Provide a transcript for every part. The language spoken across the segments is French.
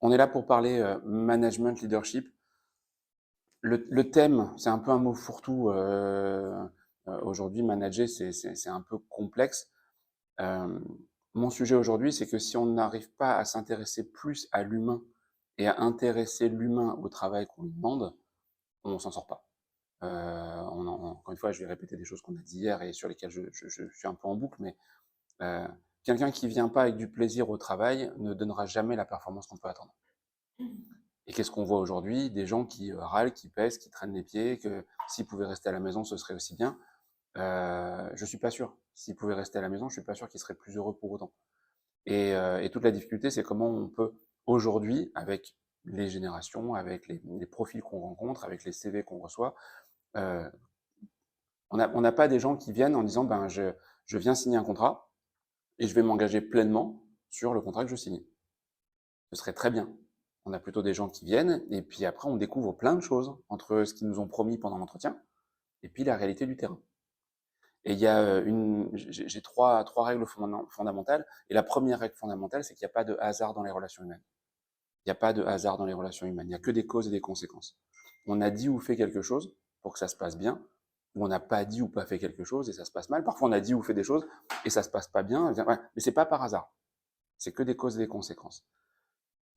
On est là pour parler management, leadership. Le thème, c'est un peu un mot fourre-tout. Aujourd'hui, manager, c'est un peu complexe. Euh, Mon sujet aujourd'hui, c'est que si on n'arrive pas à s'intéresser plus à l'humain et à intéresser l'humain au travail qu'on lui demande, on s'en sort pas. Encore une fois, je vais répéter des choses qu'on a dit hier et sur lesquelles je suis un peu en boucle, mais euh, quelqu'un qui vient pas avec du plaisir au travail ne donnera jamais la performance qu'on peut attendre. Et qu'est-ce qu'on voit aujourd'hui? Des gens qui râlent, qui pèsent, qui traînent les pieds, que s'ils pouvaient rester à la maison, ce serait aussi bien. Je suis pas sûr. S'ils pouvaient rester à la maison, je suis pas sûr qu'ils seraient plus heureux pour autant. Et toute la difficulté, c'est comment on peut aujourd'hui, avec les générations, avec les profils qu'on rencontre, avec les CV qu'on reçoit, euh, on n'a pas des gens qui viennent en disant, ben, je viens signer un contrat et je vais m'engager pleinement sur le contrat que je signe. Ce serait très bien. On a plutôt des gens qui viennent, et puis après, on découvre plein de choses entre ce qu'ils nous ont promis pendant l'entretien, et puis la réalité du terrain. Et il y a j'ai trois règles fondamentales, et la première règle fondamentale, c'est qu'il n'y a pas de hasard dans les relations humaines. Il n'y a pas de hasard dans les relations humaines, il n'y a que des causes et des conséquences. On a dit ou fait quelque chose pour que ça se passe bien, ou on n'a pas dit ou pas fait quelque chose et ça se passe mal. Parfois, on a dit ou fait des choses et ça se passe pas bien, ouais, mais c'est pas par hasard. C'est que des causes et des conséquences.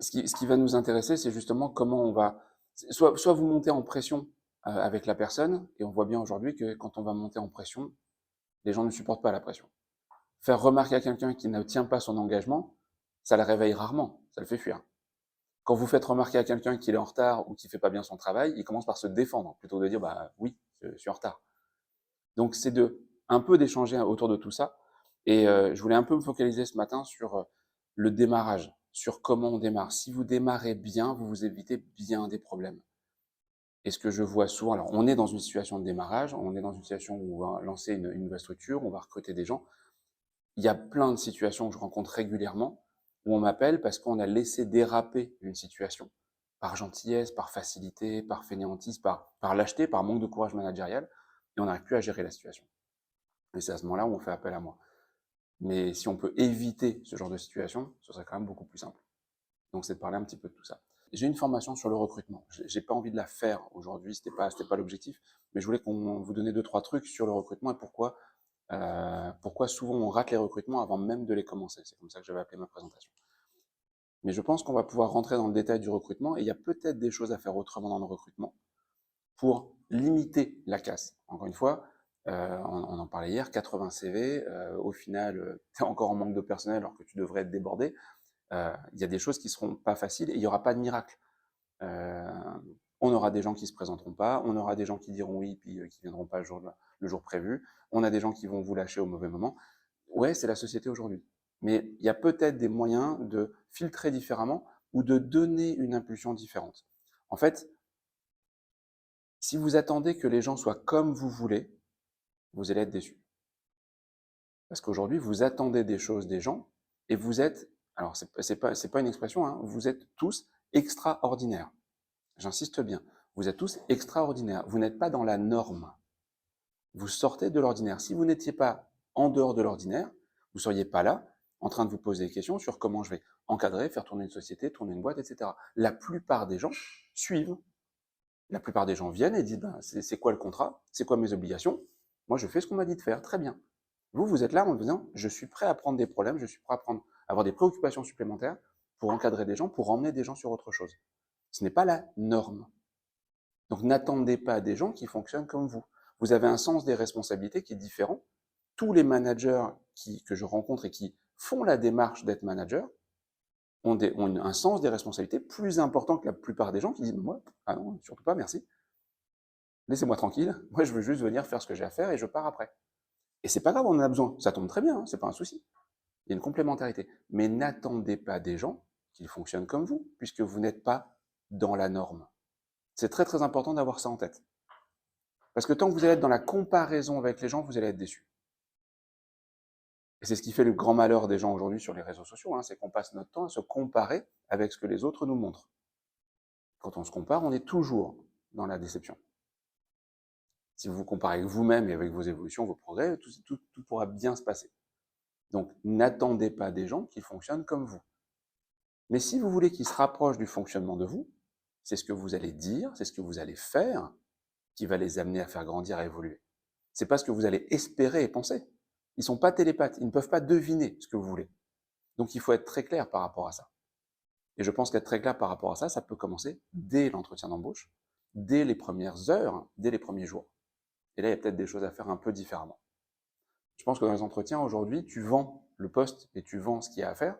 Ce qui va nous intéresser, c'est justement comment on va. Soit vous montez en pression avec la personne, et on voit bien aujourd'hui que quand on va monter en pression, les gens ne supportent pas la pression. Faire remarquer à quelqu'un qui ne tient pas son engagement, ça le réveille rarement, ça le fait fuir. Quand vous faites remarquer à quelqu'un qu'il est en retard ou qu'il ne fait pas bien son travail, il commence par se défendre, plutôt que de dire bah oui, je suis en retard. Donc c'est un peu d'échanger autour de tout ça. Et je voulais un peu me focaliser ce matin sur le démarrage, sur comment on démarre. Si vous démarrez bien, vous vous évitez bien des problèmes. Et ce que je vois souvent, alors on est dans une situation de démarrage, on est dans une situation où on va lancer une nouvelle structure, on va recruter des gens. Il y a plein de situations que je rencontre régulièrement où on m'appelle parce qu'on a laissé déraper une situation par gentillesse, par facilité, par fainéantise, par lâcheté, par manque de courage managérial, et on n'arrive plus à gérer la situation. Et c'est à ce moment-là où on fait appel à moi. Mais si on peut éviter ce genre de situation, ce serait quand même beaucoup plus simple. Donc c'est de parler un petit peu de tout ça. J'ai une formation sur le recrutement. J'ai pas envie de la faire aujourd'hui, c'était pas l'objectif, mais je voulais qu'on vous donne deux trois trucs sur le recrutement et pourquoi souvent on rate les recrutements avant même de les commencer. C'est comme ça que j'avais appelé ma présentation. Mais je pense qu'on va pouvoir rentrer dans le détail du recrutement, et il y a peut-être des choses à faire autrement dans le recrutement pour limiter la casse. Encore une fois, on en parlait hier, 80 CV, au final, tu es encore en manque de personnel alors que tu devrais être débordé. Il y a des choses qui seront pas faciles et il n'y aura pas de miracle. Euh, on aura des gens qui se présenteront pas, on aura des gens qui diront oui puis qui viendront pas le jour prévu, on a des gens qui vont vous lâcher au mauvais moment. Ouais, c'est la société aujourd'hui. Mais il y a peut-être des moyens de filtrer différemment ou de donner une impulsion différente. En fait, si vous attendez que les gens soient comme vous voulez, vous allez être déçu. Parce qu'aujourd'hui, vous attendez des choses des gens et vous êtes, alors c'est pas une expression, hein, vous êtes tous extraordinaires. J'insiste bien, vous êtes tous extraordinaires. Vous n'êtes pas dans la norme. Vous sortez de l'ordinaire. Si vous n'étiez pas en dehors de l'ordinaire, vous ne seriez pas là en train de vous poser des questions sur comment je vais encadrer, faire tourner une société, tourner une boîte, etc. La plupart des gens suivent. La plupart des gens viennent et disent ben, c'est quoi le contrat? C'est quoi mes obligations? Moi, je fais ce qu'on m'a dit de faire. Très bien. Vous, vous êtes là en me disant je suis prêt à prendre des problèmes, je suis prêt à avoir des préoccupations supplémentaires pour encadrer des gens, pour emmener des gens sur autre chose. Ce n'est pas la norme. Donc n'attendez pas des gens qui fonctionnent comme vous. Vous avez un sens des responsabilités qui est différent. Tous les managers que je rencontre et qui font la démarche d'être manager ont un sens des responsabilités plus important que la plupart des gens qui disent moi, ah non, surtout pas, merci. Laissez-moi tranquille. Moi, je veux juste venir faire ce que j'ai à faire et je pars après. Et c'est pas grave, on en a besoin. Ça tombe très bien, hein, c'est pas un souci. Il y a une complémentarité. Mais n'attendez pas des gens qu'ils fonctionnent comme vous, puisque vous n'êtes pas dans la norme. C'est très très important d'avoir ça en tête. Parce que tant que vous allez être dans la comparaison avec les gens, vous allez être déçu. Et c'est ce qui fait le grand malheur des gens aujourd'hui sur les réseaux sociaux, hein, c'est qu'on passe notre temps à se comparer avec ce que les autres nous montrent. Quand on se compare, on est toujours dans la déception. Si vous vous comparez avec vous-même et avec vos évolutions, vos progrès, tout pourra bien se passer. Donc n'attendez pas des gens qui fonctionnent comme vous. Mais si vous voulez qu'il se rapproche du fonctionnement de vous, c'est ce que vous allez dire, c'est ce que vous allez faire qui va les amener à faire grandir, à évoluer. C'est pas ce que vous allez espérer et penser. Ils sont pas télépathes, ils ne peuvent pas deviner ce que vous voulez. Donc il faut être très clair par rapport à ça. Et je pense qu'être très clair par rapport à ça, ça peut commencer dès l'entretien d'embauche, dès les premières heures, dès les premiers jours. Et là, il y a peut-être des choses à faire un peu différemment. Je pense que dans les entretiens, aujourd'hui, tu vends le poste et tu vends ce qu'il y a à faire,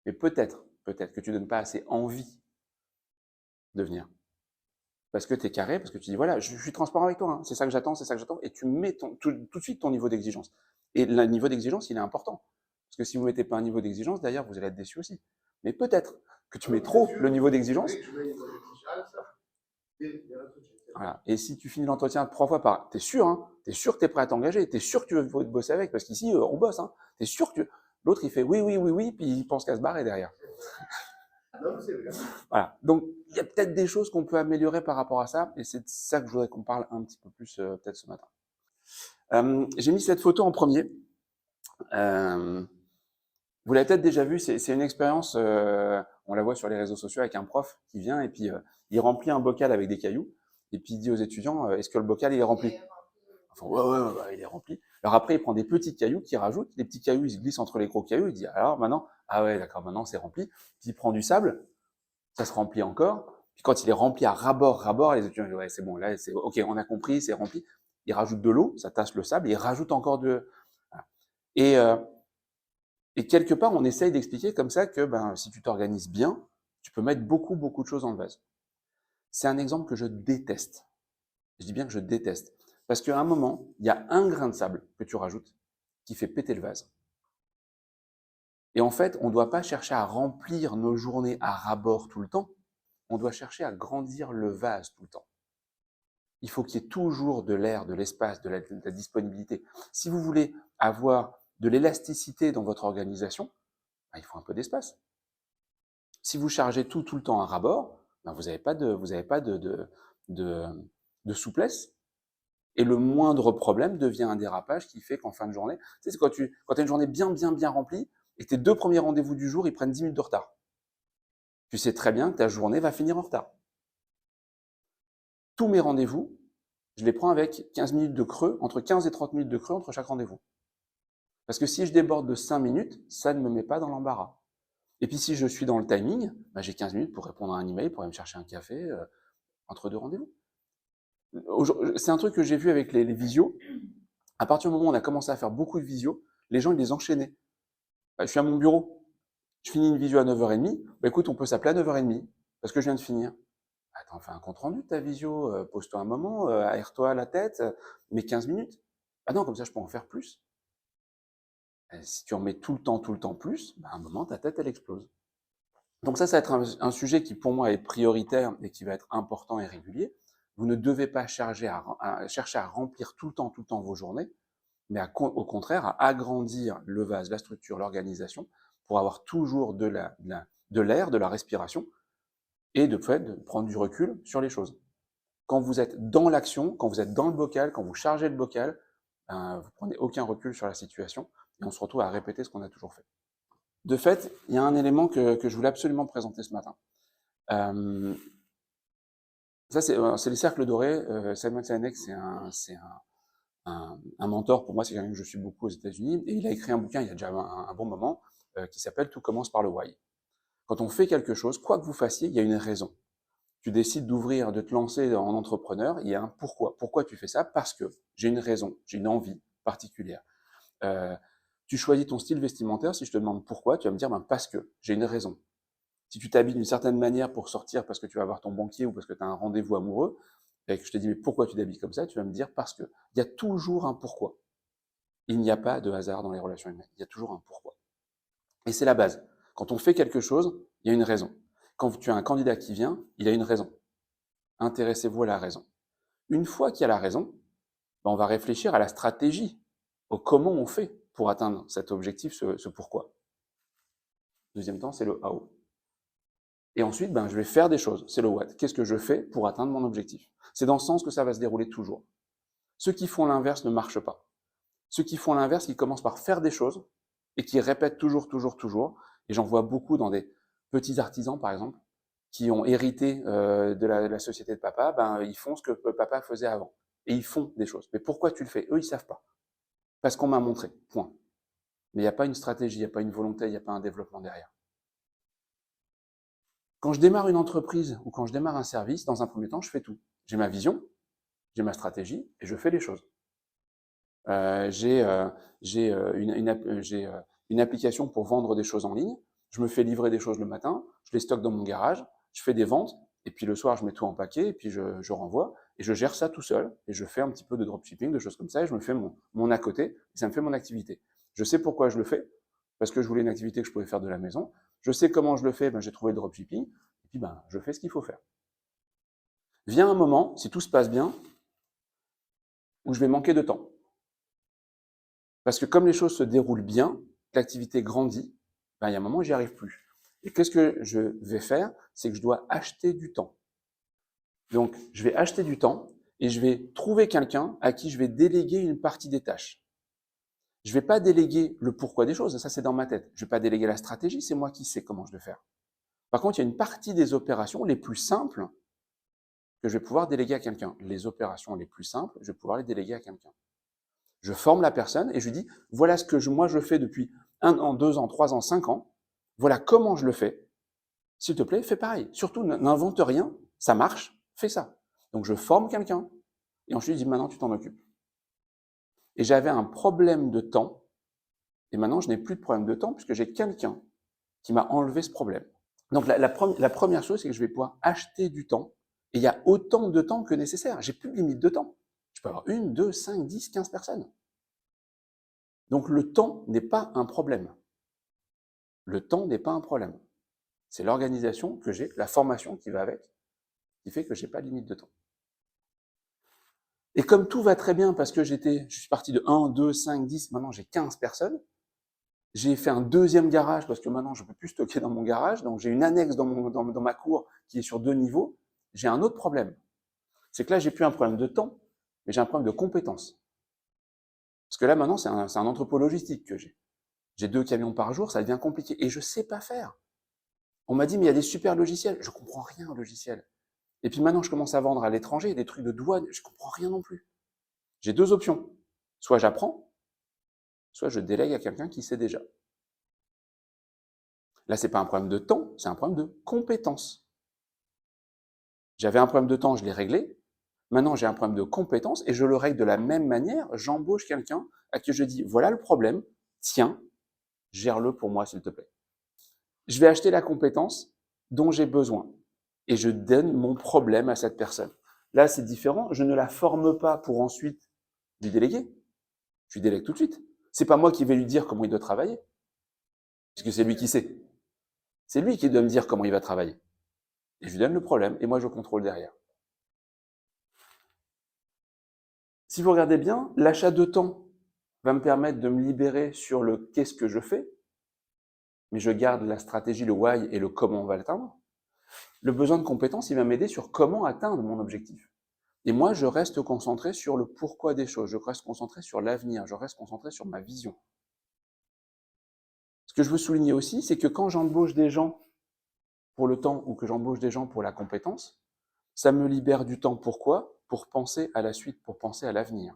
mais peut-être que tu donnes pas assez envie de venir. Parce que tu es carré, parce que tu dis, voilà, je suis transparent avec toi, hein, c'est ça que j'attends, et tu mets tout de suite ton niveau d'exigence. Et le niveau d'exigence, il est important. Parce que si vous ne mettez pas un niveau d'exigence, d'ailleurs, vous allez être déçu aussi. Mais peut-être que tu mets trop le niveau d'exigence. Voilà. Et si tu finis l'entretien 3 fois par, t'es sûr que t'es prêt à t'engager, t'es sûr que tu veux bosser avec, parce qu'ici, on bosse, hein. T'es sûr que l'autre, il fait oui, oui, oui, oui, puis il pense qu'à se barrer derrière. Voilà. Donc, il y a peut-être des choses qu'on peut améliorer par rapport à ça, et c'est de ça que je voudrais qu'on parle un petit peu plus peut-être ce matin. J'ai mis cette photo en premier. Vous l'avez peut-être déjà vu, c'est une expérience, on la voit sur les réseaux sociaux avec un prof qui vient et puis il remplit un bocal avec des cailloux et puis il dit aux étudiants, est-ce que le bocal il est rempli? Enfin, ouais, il est rempli. Alors après, il prend des petits cailloux qu'il rajoute, les petits cailloux, ils se glissent entre les gros cailloux, il dit, alors maintenant, ah ouais, d'accord, maintenant c'est rempli. Puis il prend du sable, ça se remplit encore. Puis quand il est rempli à ras-bord, les étudiants disent, ouais, c'est bon, là, c'est ok, on a compris, c'est rempli. Il rajoute de l'eau, ça tasse le sable, et il rajoute encore de... Voilà. Et quelque part, on essaye d'expliquer comme ça que si tu t'organises bien, tu peux mettre beaucoup, beaucoup de choses dans le vase. C'est un exemple que je déteste. Je dis bien que je déteste. Parce qu'à un moment, il y a un grain de sable que tu rajoutes qui fait péter le vase. Et en fait, on ne doit pas chercher à remplir nos journées à ras-bord tout le temps. On doit chercher à grandir le vase tout le temps. Il faut qu'il y ait toujours de l'air, de l'espace, de la disponibilité. Si vous voulez avoir de l'élasticité dans votre organisation, il faut un peu d'espace. Si vous chargez tout le temps à ras-bord, vous n'avez pas de souplesse. Et le moindre problème devient un dérapage qui fait qu'en fin de journée, tu sais, c'est quand tu as une journée bien remplie et tes 2 premiers rendez-vous du jour, ils prennent 10 minutes de retard. Tu sais très bien que ta journée va finir en retard. Tous mes rendez-vous, je les prends avec 15 minutes de creux, entre 15 et 30 minutes de creux entre chaque rendez-vous. Parce que si je déborde de 5 minutes, ça ne me met pas dans l'embarras. Et puis si je suis dans le timing, j'ai 15 minutes pour répondre à un email, pour aller me chercher un café entre 2 rendez-vous. C'est un truc que j'ai vu avec les visios. À partir du moment où on a commencé à faire beaucoup de visios, les gens ils les enchaînaient. Je suis à mon bureau, je finis une visio à 9h30, écoute, on peut s'appeler à 9h30, parce que je viens de finir. Attends, fais un compte rendu de ta visio, pose-toi un moment, aère-toi la tête, mets 15 minutes. Ah non, comme ça je peux en faire plus. Si tu en mets tout le temps plus, à un moment ta tête elle explose. Donc ça va être un sujet qui pour moi est prioritaire et qui va être important et régulier. Vous ne devez pas chercher à remplir tout le temps vos journées, mais au contraire à agrandir le vase, la structure, l'organisation, pour avoir toujours de l'air, de la respiration, et de prendre du recul sur les choses. Quand vous êtes dans l'action, quand vous êtes dans le bocal, quand vous chargez le bocal, vous prenez aucun recul sur la situation, et on se retrouve à répéter ce qu'on a toujours fait. De fait, il y a un élément que je voulais absolument présenter ce matin. Ça, c'est les cercles dorés. Simon Sinek, c'est un mentor pour moi, c'est quelqu'un que je suis beaucoup aux États-Unis, et il a écrit un bouquin il y a déjà un bon moment qui s'appelle Tout commence par le why. Quand on fait quelque chose, quoi que vous fassiez, il y a une raison. Tu décides d'ouvrir, de te lancer en entrepreneur, il y a un pourquoi. Pourquoi tu fais ça? Parce que j'ai une raison, j'ai une envie particulière. Tu choisis ton style vestimentaire, si je te demande pourquoi, tu vas me dire parce que j'ai une raison. Si tu t'habilles d'une certaine manière pour sortir parce que tu vas voir ton banquier ou parce que tu as un rendez-vous amoureux, et que je te dis mais pourquoi tu t'habilles comme ça, tu vas me dire parce que. Il y a toujours un pourquoi. Il n'y a pas de hasard dans les relations humaines, il y a toujours un pourquoi. Et c'est la base. Quand on fait quelque chose, il y a une raison. Quand tu as un candidat qui vient, il a une raison. Intéressez-vous à la raison. Une fois qu'il y a la raison, on va réfléchir à la stratégie, au comment on fait pour atteindre cet objectif, ce pourquoi. Deuxième temps, c'est le how. Et ensuite, je vais faire des choses, c'est le what. Qu'est-ce que je fais pour atteindre mon objectif? C'est dans ce sens que ça va se dérouler toujours. Ceux qui font l'inverse ne marchent pas. Ceux qui font l'inverse, ils commencent par faire des choses et qui répètent toujours. Et j'en vois beaucoup dans des petits artisans, par exemple, qui ont hérité de la société de papa, ben, ils font ce que papa faisait avant. Et ils font des choses. Mais pourquoi tu le fais? Eux, ils savent pas. Parce qu'on m'a montré, point. Mais il n'y a pas une stratégie, il n'y a pas une volonté, il n'y a pas un développement derrière. Quand je démarre une entreprise ou quand je démarre un service, dans un premier temps, je fais tout. J'ai ma vision, j'ai ma stratégie et je fais les choses. J'ai une application pour vendre des choses en ligne. Je me fais livrer des choses le matin, je les stocke dans mon garage, je fais des ventes, et puis le soir, je mets tout en paquet, et puis je renvoie, et je gère ça tout seul, et je fais un petit peu de dropshipping, de choses comme ça, et je me fais mon à côté, et ça me fait mon activité. Je sais pourquoi je le fais, parce que je voulais une activité que je pouvais faire de la maison. Je sais comment je le fais, ben, j'ai trouvé le dropshipping, et puis ben, je fais ce qu'il faut faire. Vient un moment, si tout se passe bien, où je vais manquer de temps. Parce que comme les choses se déroulent bien, l'activité grandit, ben, il y a un moment où j'y arrive plus. Et qu'est-ce que je vais faire? C'est que je dois acheter du temps. Donc, je vais acheter du temps et je vais trouver quelqu'un à qui je vais déléguer une partie des tâches. Je ne vais pas déléguer le pourquoi des choses, ça c'est dans ma tête. Je ne vais pas déléguer la stratégie, c'est moi qui sais comment je vais faire. Par contre, il y a une partie des opérations les plus simples que je vais pouvoir déléguer à quelqu'un. Les opérations les plus simples, je vais pouvoir les déléguer à quelqu'un. Je forme la personne et je lui dis, voilà ce que moi je fais depuis 1 an, 2 ans, 3 ans, 5 ans. Voilà comment je le fais. S'il te plaît, fais pareil. Surtout, n'invente rien, ça marche, fais ça. Donc je forme quelqu'un et ensuite je dis, maintenant tu t'en occupes. Et j'avais un problème de temps et maintenant je n'ai plus de problème de temps puisque j'ai quelqu'un qui m'a enlevé ce problème. Donc la première chose, c'est que je vais pouvoir acheter du temps et il y a autant de temps que nécessaire. J'ai plus de limite de temps. Je peux avoir 1, 2, 5, 10, 15 personnes. Donc le temps n'est pas un problème. Le temps n'est pas un problème. C'est l'organisation que j'ai, la formation qui va avec, qui fait que je n'ai pas de limite de temps. Et comme tout va très bien parce que je suis parti de 1, 2, 5, 10, maintenant j'ai 15 personnes, j'ai fait un deuxième garage parce que maintenant je ne peux plus stocker dans mon garage, donc j'ai une annexe dans ma cour qui est sur 2 niveaux, j'ai un autre problème. C'est que là, j'ai plus un problème de temps, mais j'ai un problème de compétences. Parce que là, maintenant, c'est un entrepôt logistique que j'ai. J'ai 2 camions par jour, ça devient compliqué. Et je ne sais pas faire. On m'a dit, mais il y a des super logiciels. Je ne comprends rien au logiciel. Et puis maintenant, je commence à vendre à l'étranger, des trucs de douane, je ne comprends rien non plus. J'ai 2 options. Soit j'apprends, soit je délègue à quelqu'un qui sait déjà. Là, ce n'est pas un problème de temps, c'est un problème de compétences. J'avais un problème de temps, je l'ai réglé. Maintenant, j'ai un problème de compétences et je le règle de la même manière. J'embauche quelqu'un à qui je dis, voilà le problème, tiens, gère-le pour moi, s'il te plaît. Je vais acheter la compétence dont j'ai besoin et je donne mon problème à cette personne. Là, c'est différent. Je ne la forme pas pour ensuite lui déléguer. Je lui délègue tout de suite. C'est pas moi qui vais lui dire comment il doit travailler, puisque c'est lui qui sait. C'est lui qui doit me dire comment il va travailler. Et je lui donne le problème et moi, je contrôle derrière. Si vous regardez bien, l'achat de temps va me permettre de me libérer sur le qu'est-ce que je fais, mais je garde la stratégie, le why et le comment on va l'atteindre. Le besoin de compétences, il va m'aider sur comment atteindre mon objectif. Et moi, je reste concentré sur le pourquoi des choses, je reste concentré sur l'avenir, je reste concentré sur ma vision. Ce que je veux souligner aussi, c'est que quand j'embauche des gens pour le temps ou que j'embauche des gens pour la compétence, ça me libère du temps. Pourquoi? Pour penser à la suite, pour penser à l'avenir.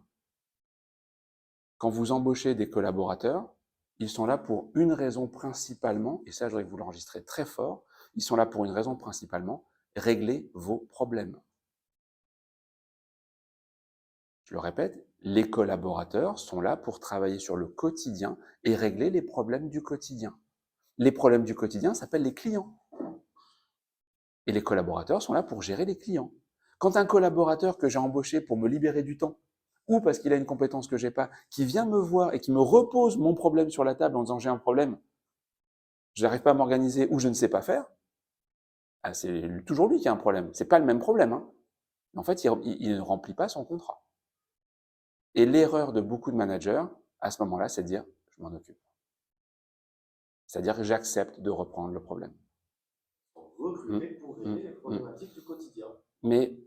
Quand vous embauchez des collaborateurs, ils sont là pour une raison principalement, et ça je voudrais que vous l'enregistrez très fort, ils sont là pour une raison principalement, régler vos problèmes. Je le répète, les collaborateurs sont là pour travailler sur le quotidien et régler les problèmes du quotidien. Les problèmes du quotidien s'appellent les clients. Et les collaborateurs sont là pour gérer les clients. Quand un collaborateur que j'ai embauché pour me libérer du temps, ou parce qu'il a une compétence que j'ai pas, qui vient me voir et qui me repose mon problème sur la table en disant j'ai un problème, je n'arrive pas à m'organiser ou je ne sais pas faire, ah, c'est toujours lui qui a un problème. C'est pas le même problème. Hein. En fait, il ne remplit pas son contrat. Et l'erreur de beaucoup de managers, à ce moment-là, c'est de dire je m'en occupe. C'est-à-dire que j'accepte de reprendre le problème. Recruter pour régler les problématiques du quotidien. Mais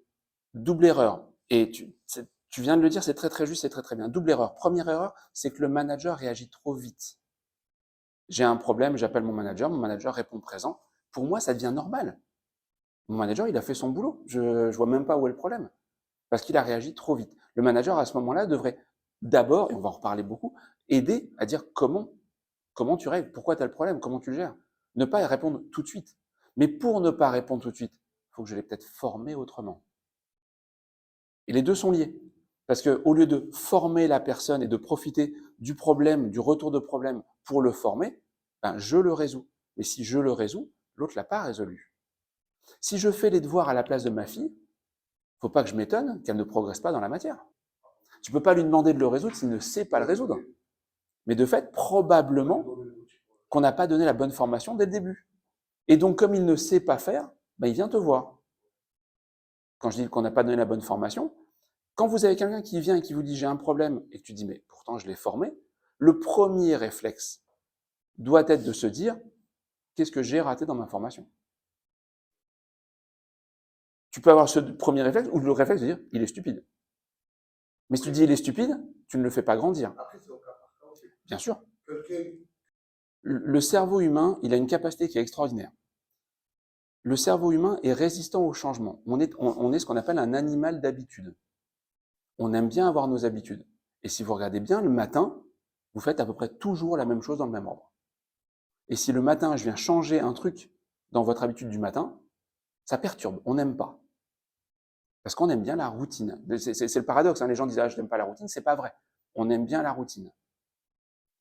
double erreur. Et tu viens de le dire, c'est très très juste, c'est très très bien. Double erreur. Première erreur, c'est que le manager réagit trop vite. J'ai un problème, j'appelle mon manager répond présent. pour moi, ça devient normal. Mon manager, il a fait son boulot. Je vois même pas où est le problème. Parce qu'il a réagi trop vite. Le manager, à ce moment-là, devrait d'abord, et on va en reparler beaucoup, aider à dire comment tu règles, pourquoi tu as le problème, comment tu le gères. Ne pas y répondre tout de suite. Mais pour ne pas répondre tout de suite, il faut que je l'ai peut-être formé autrement. Et les deux sont liés. Parce qu'au lieu de former la personne et de profiter du problème, du retour de problème pour le former, ben, je le résous. Mais si je le résous, l'autre l'a pas résolu. Si je fais les devoirs à la place de ma fille, faut pas que je m'étonne qu'elle ne progresse pas dans la matière. Tu peux pas lui demander de le résoudre s'il ne sait pas le résoudre. Mais de fait, probablement qu'on n'a pas donné la bonne formation dès le début. Et donc, comme il ne sait pas faire, ben, il vient te voir. Quand je dis qu'on n'a pas donné la bonne formation, quand vous avez quelqu'un qui vient et qui vous dit j'ai un problème et que tu dis mais pourtant je l'ai formé, le premier réflexe doit être de se dire qu'est-ce que j'ai raté dans ma formation. Tu peux avoir ce premier réflexe ou le réflexe de dire il est stupide. Mais si tu dis il est stupide, tu ne le fais pas grandir. Bien sûr. Le cerveau humain, il a une capacité qui est extraordinaire. Le cerveau humain est résistant au changement. On est ce qu'on appelle un animal d'habitude. On aime bien avoir nos habitudes. Et si vous regardez bien, le matin, vous faites à peu près toujours la même chose dans le même ordre. Et si le matin, je viens changer un truc dans votre habitude du matin, ça perturbe, on n'aime pas. Parce qu'on aime bien la routine. C'est le paradoxe, hein. Les gens disent « Ah, je n'aime pas la routine », c'est pas vrai. On aime bien la routine.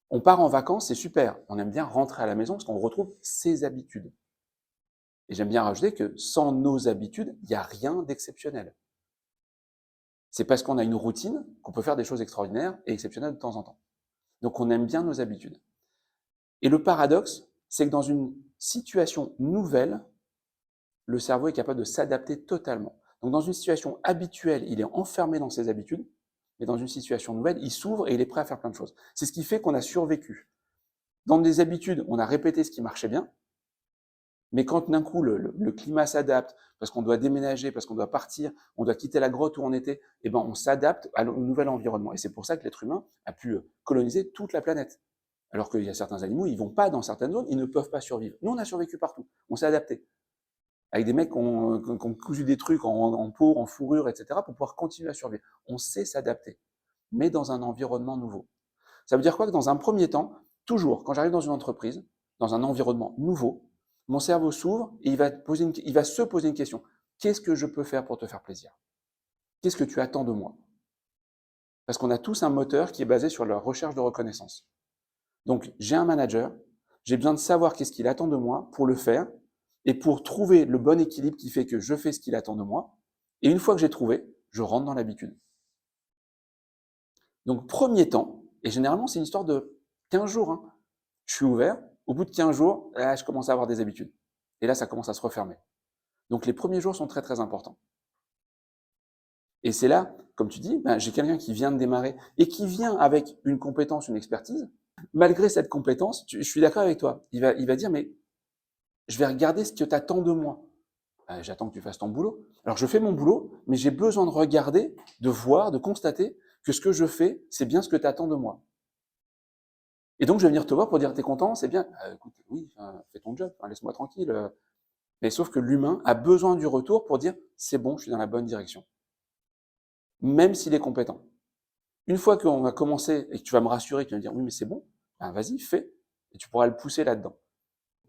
On part en vacances, c'est super. On aime bien rentrer à la maison parce qu'on retrouve ses habitudes. Et j'aime bien rajouter que sans nos habitudes, il n'y a rien d'exceptionnel. C'est parce qu'on a une routine qu'on peut faire des choses extraordinaires et exceptionnelles de temps en temps. Donc on aime bien nos habitudes. Et le paradoxe, c'est que dans une situation nouvelle, le cerveau est capable de s'adapter totalement. Donc dans une situation habituelle, il est enfermé dans ses habitudes, mais dans une situation nouvelle, il s'ouvre et il est prêt à faire plein de choses. C'est ce qui fait qu'on a survécu. Dans des habitudes, on a répété ce qui marchait bien, mais quand d'un coup le climat s'adapte, parce qu'on doit déménager, parce qu'on doit partir, on doit quitter la grotte où on était, eh ben on s'adapte au nouvel environnement. Et c'est pour ça que l'être humain a pu coloniser toute la planète. Alors qu'il y a certains animaux, ils vont pas dans certaines zones, ils ne peuvent pas survivre. Nous, on a survécu partout. On s'est adapté. Avec des mecs qui ont cousu des trucs en peau, en fourrure, etc., pour pouvoir continuer à survivre. On sait s'adapter, mais dans un environnement nouveau. Ça veut dire quoi? Que dans un premier temps, toujours, quand j'arrive dans une entreprise, dans un environnement nouveau, mon cerveau s'ouvre et il va se poser une question. Qu'est-ce que je peux faire pour te faire plaisir? Qu'est-ce que tu attends de moi? Parce qu'on a tous un moteur qui est basé sur la recherche de reconnaissance. Donc, j'ai un manager, j'ai besoin de savoir qu'est-ce qu'il attend de moi pour le faire et pour trouver le bon équilibre qui fait que je fais ce qu'il attend de moi. Et une fois que j'ai trouvé, je rentre dans l'habitude. Donc, premier temps, et généralement, c'est une histoire de 15 jours. Hein. Je suis ouvert, au bout de 15 jours, là, je commence à avoir des habitudes. Et là, ça commence à se refermer. Donc, les premiers jours sont très, très importants. Et c'est là, comme tu dis, ben, j'ai quelqu'un qui vient de démarrer et qui vient avec une compétence, une expertise. Malgré cette compétence, je suis d'accord avec toi. Il va dire, mais je vais regarder ce que tu attends de moi. J'attends que tu fasses ton boulot. Alors, je fais mon boulot, mais j'ai besoin de regarder, de voir, de constater que ce que je fais, c'est bien ce que tu attends de moi. Et donc, je vais venir te voir pour dire, t'es content, c'est bien. Écoute, oui, fais ton job, laisse-moi tranquille. Mais sauf que l'humain a besoin du retour pour dire, c'est bon, je suis dans la bonne direction. Même s'il est compétent. Une fois qu'on va commencer et que tu vas me rassurer, que tu vas me dire, oui, mais c'est bon, ben vas-y, fais. Et tu pourras le pousser là-dedans.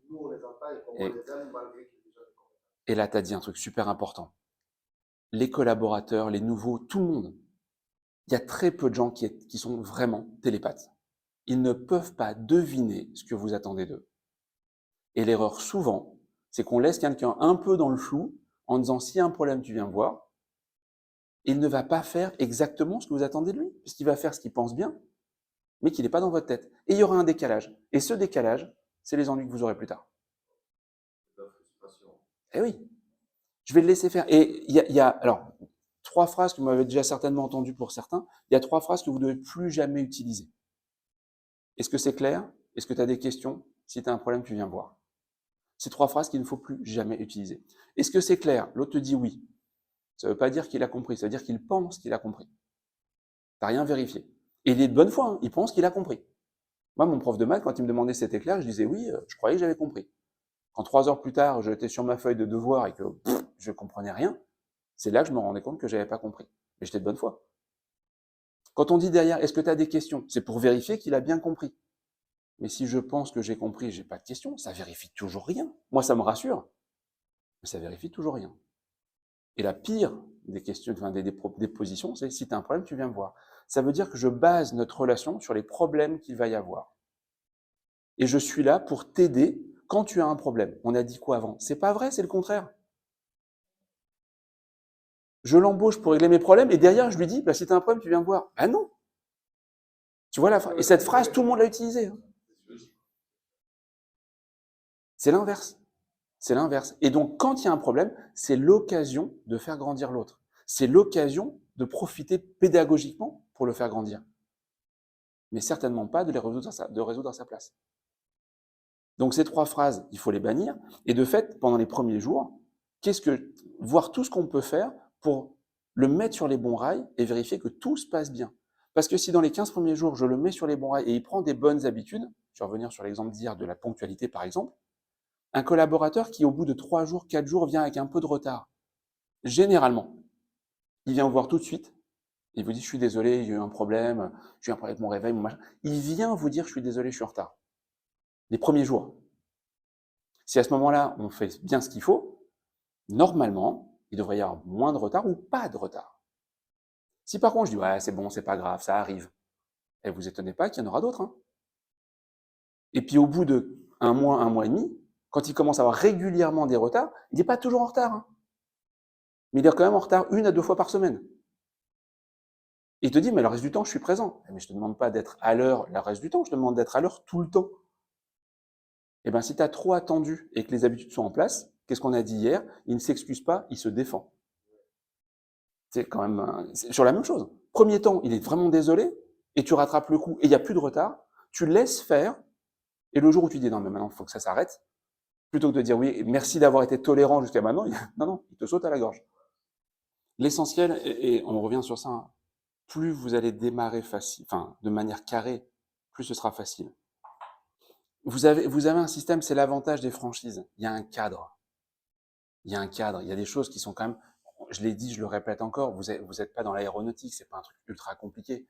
Nous, on les aime pas et on les aime malgré qu'ils soient déjà compétents. Et là, tu as dit un truc super important. Les collaborateurs, les nouveaux, tout le monde. Il y a très peu de gens qui sont vraiment télépathes. Ils ne peuvent pas deviner ce que vous attendez d'eux. Et l'erreur, souvent, c'est qu'on laisse quelqu'un un peu dans le flou en disant, s'il y a un problème, tu viens me voir. Il ne va pas faire exactement ce que vous attendez de lui, puisqu'il va faire ce qu'il pense bien, mais qu'il n'est pas dans votre tête. Et il y aura un décalage. Et ce décalage, c'est les ennuis que vous aurez plus tard. Eh oui, je vais le laisser faire. Et il y a alors, 3 phrases que vous m'avez déjà certainement entendues pour certains. Il y a 3 phrases que vous ne devez plus jamais utiliser. Est-ce que c'est clair? Est-ce que tu as des questions? Si tu as un problème, tu viens voir. C'est 3 phrases qu'il ne faut plus jamais utiliser. Est-ce que c'est clair? L'autre te dit oui. Ça ne veut pas dire qu'il a compris, ça veut dire qu'il pense qu'il a compris. Tu n'as rien vérifié. Et il est de bonne foi, hein, il pense qu'il a compris. Moi, mon prof de maths, quand il me demandait si c'était clair, je disais oui, je croyais que j'avais compris. Quand 3 heures plus tard, j'étais sur ma feuille de devoir et que je comprenais rien, c'est là que je me rendais compte que j'avais pas compris. Mais j'étais de bonne foi. Quand on dit derrière, est-ce que tu as des questions? C'est pour vérifier qu'il a bien compris. Mais si je pense que j'ai compris, j'ai pas de questions, ça vérifie toujours rien. Moi, ça me rassure, mais ça vérifie toujours rien. Et la pire des questions, enfin des positions, c'est si tu as un problème, tu viens me voir. Ça veut dire que je base notre relation sur les problèmes qu'il va y avoir. Et je suis là pour t'aider quand tu as un problème. On a dit quoi avant? C'est pas vrai, c'est le contraire. Je l'embauche pour régler mes problèmes et derrière, je lui dis, bah, si tu as un problème, tu viens me voir. Ah non. Tu vois la phrase? Et cette phrase, tout le monde l'a utilisée. Hein. C'est l'inverse. C'est l'inverse. Et donc, quand il y a un problème, c'est l'occasion de faire grandir l'autre. C'est l'occasion de profiter pédagogiquement pour le faire grandir. Mais certainement pas de résoudre à sa place. Donc, ces 3 phrases, il faut les bannir. Et de fait, pendant les premiers jours, voir tout ce qu'on peut faire pour le mettre sur les bons rails et vérifier que tout se passe bien. Parce que si dans les 15 premiers jours, je le mets sur les bons rails et il prend des bonnes habitudes, je vais revenir sur l'exemple d'hier de la ponctualité par exemple, un collaborateur qui au bout de 3 jours, 4 jours vient avec un peu de retard, généralement, il vient vous voir tout de suite, il vous dit je suis désolé, il y a eu un problème, j'ai eu un problème avec mon réveil, mon machin. Il vient vous dire je suis désolé, je suis en retard. Les premiers jours. Si à ce moment-là, on fait bien ce qu'il faut, normalement, il devrait y avoir moins de retard ou pas de retard. Si par contre je dis ouais, c'est bon, c'est pas grave, ça arrive, et vous étonnez pas qu'il y en aura d'autres. Hein. Et puis au bout de un mois et demi, quand il commence à avoir régulièrement des retards, il n'est pas toujours en retard. Hein. Mais il est quand même en retard 1 à 2 fois par semaine. Et il te dit, mais le reste du temps, je suis présent. Mais je te demande pas d'être à l'heure le reste du temps, je te demande d'être à l'heure tout le temps. Eh bien, si tu as trop attendu et que les habitudes sont en place, qu'est-ce qu'on a dit hier? Il ne s'excuse pas, il se défend. C'est quand même sur la même chose. Premier temps, il est vraiment désolé, et tu rattrapes le coup, et il n'y a plus de retard, tu laisses faire, et le jour où tu dis, non, mais maintenant, il faut que ça s'arrête, plutôt que de dire, oui, merci d'avoir été tolérant jusqu'à maintenant, non, il te saute à la gorge. L'essentiel, et on revient sur ça, hein, plus vous allez démarrer facile, enfin, de manière carrée, plus ce sera facile. Vous avez un système, c'est l'avantage des franchises. Il y a un cadre. Il y a un cadre. Il y a des choses qui sont quand même, je l'ai dit, je le répète encore, vous êtes pas dans l'aéronautique, c'est pas un truc ultra compliqué.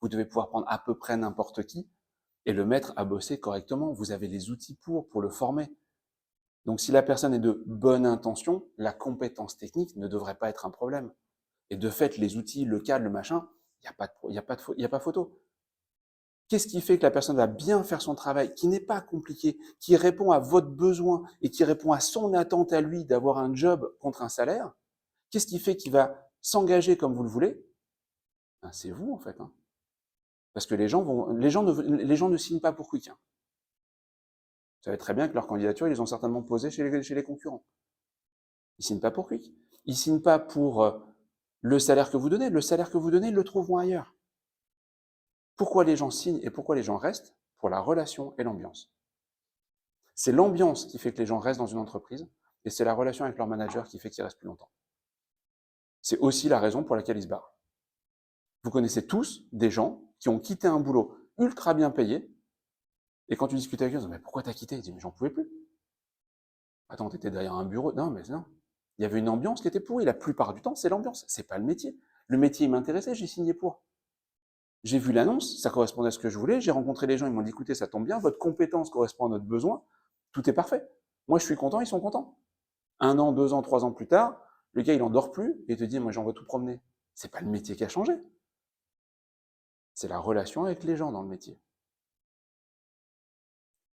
Vous devez pouvoir prendre à peu près n'importe qui et le mettre à bosser correctement. Vous avez les outils pour le former. Donc, si la personne est de bonne intention, la compétence technique ne devrait pas être un problème. Et de fait, les outils, le cadre, le machin, il n'y a pas photo. Qu'est-ce qui fait que la personne va bien faire son travail, qui n'est pas compliqué, qui répond à votre besoin et qui répond à son attente à lui d'avoir un job contre un salaire? Qu'est-ce qui fait qu'il va s'engager comme vous le voulez? Ben, c'est vous, en fait. Hein. Parce que les gens ne signent pas pour Quick. Hein. Vous savez très bien que leur candidature, ils ont certainement posé chez les concurrents. Ils signent pas pour Quick. Ils signent pas pour le salaire que vous donnez. Le salaire que vous donnez, ils le trouveront ailleurs. Pourquoi les gens signent et pourquoi les gens restent? Pour la relation et l'ambiance. C'est l'ambiance qui fait que les gens restent dans une entreprise et c'est la relation avec leur manager qui fait qu'ils restent plus longtemps. C'est aussi la raison pour laquelle ils se barrent. Vous connaissez tous des gens qui ont quitté un boulot ultra bien payé et quand tu discutes avec eux, ils disent mais pourquoi t'as quitté? Ils disent mais j'en pouvais plus. Attends, t'étais derrière un bureau? Non, mais non. Il y avait une ambiance qui était pourrie. La plupart du temps, c'est l'ambiance. C'est pas le métier. Le métier, il m'intéressait, j'ai signé pour. J'ai vu l'annonce, ça correspondait à ce que je voulais, j'ai rencontré les gens, ils m'ont dit écoutez, ça tombe bien, votre compétence correspond à notre besoin, tout est parfait. Moi, je suis content, ils sont contents. 1 an, 2 ans, 3 ans plus tard, le gars, il en dort plus et il te dit moi, j'en veux tout promener. C'est pas le métier qui a changé. C'est la relation avec les gens dans le métier.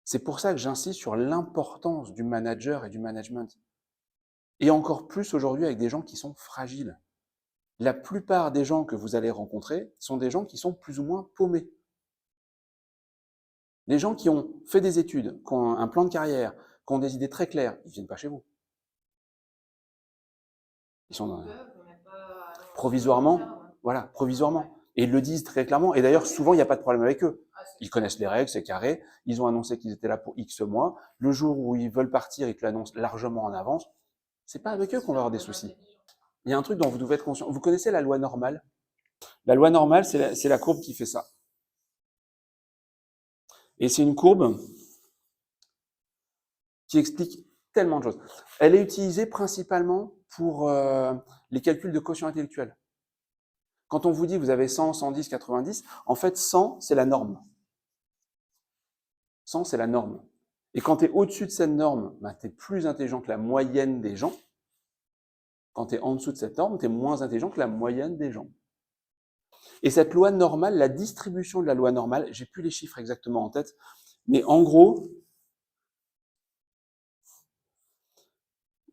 C'est pour ça que j'insiste sur l'importance du manager et du management. Et encore plus aujourd'hui avec des gens qui sont fragiles. La plupart des gens que vous allez rencontrer sont des gens qui sont plus ou moins paumés. Les gens qui ont fait des études, qui ont un plan de carrière, qui ont des idées très claires, ils ne viennent pas chez vous. Ils sont provisoirement, voilà, provisoirement. Et ils le disent très clairement. Et d'ailleurs, souvent, il n'y a pas de problème avec eux. Ils connaissent les règles, c'est carré. Ils ont annoncé qu'ils étaient là pour X mois. Le jour où ils veulent partir, ils te l'annoncent largement en avance. C'est pas avec eux qu'on va avoir des soucis. Il y a un truc dont vous devez être conscient. Vous connaissez la loi normale? La loi normale, c'est la courbe qui fait ça. Et c'est une courbe qui explique tellement de choses. Elle est utilisée principalement pour les calculs de quotient intellectuel. Quand on vous dit que vous avez 100, 110, 90, en fait 100, c'est la norme. 100, c'est la norme. Et quand tu es au-dessus de cette norme, ben, tu es plus intelligent que la moyenne des gens. Quand tu es en dessous de cette norme, tu es moins intelligent que la moyenne des gens. Et cette loi normale, la distribution de la loi normale, j'ai plus les chiffres exactement en tête, mais en gros,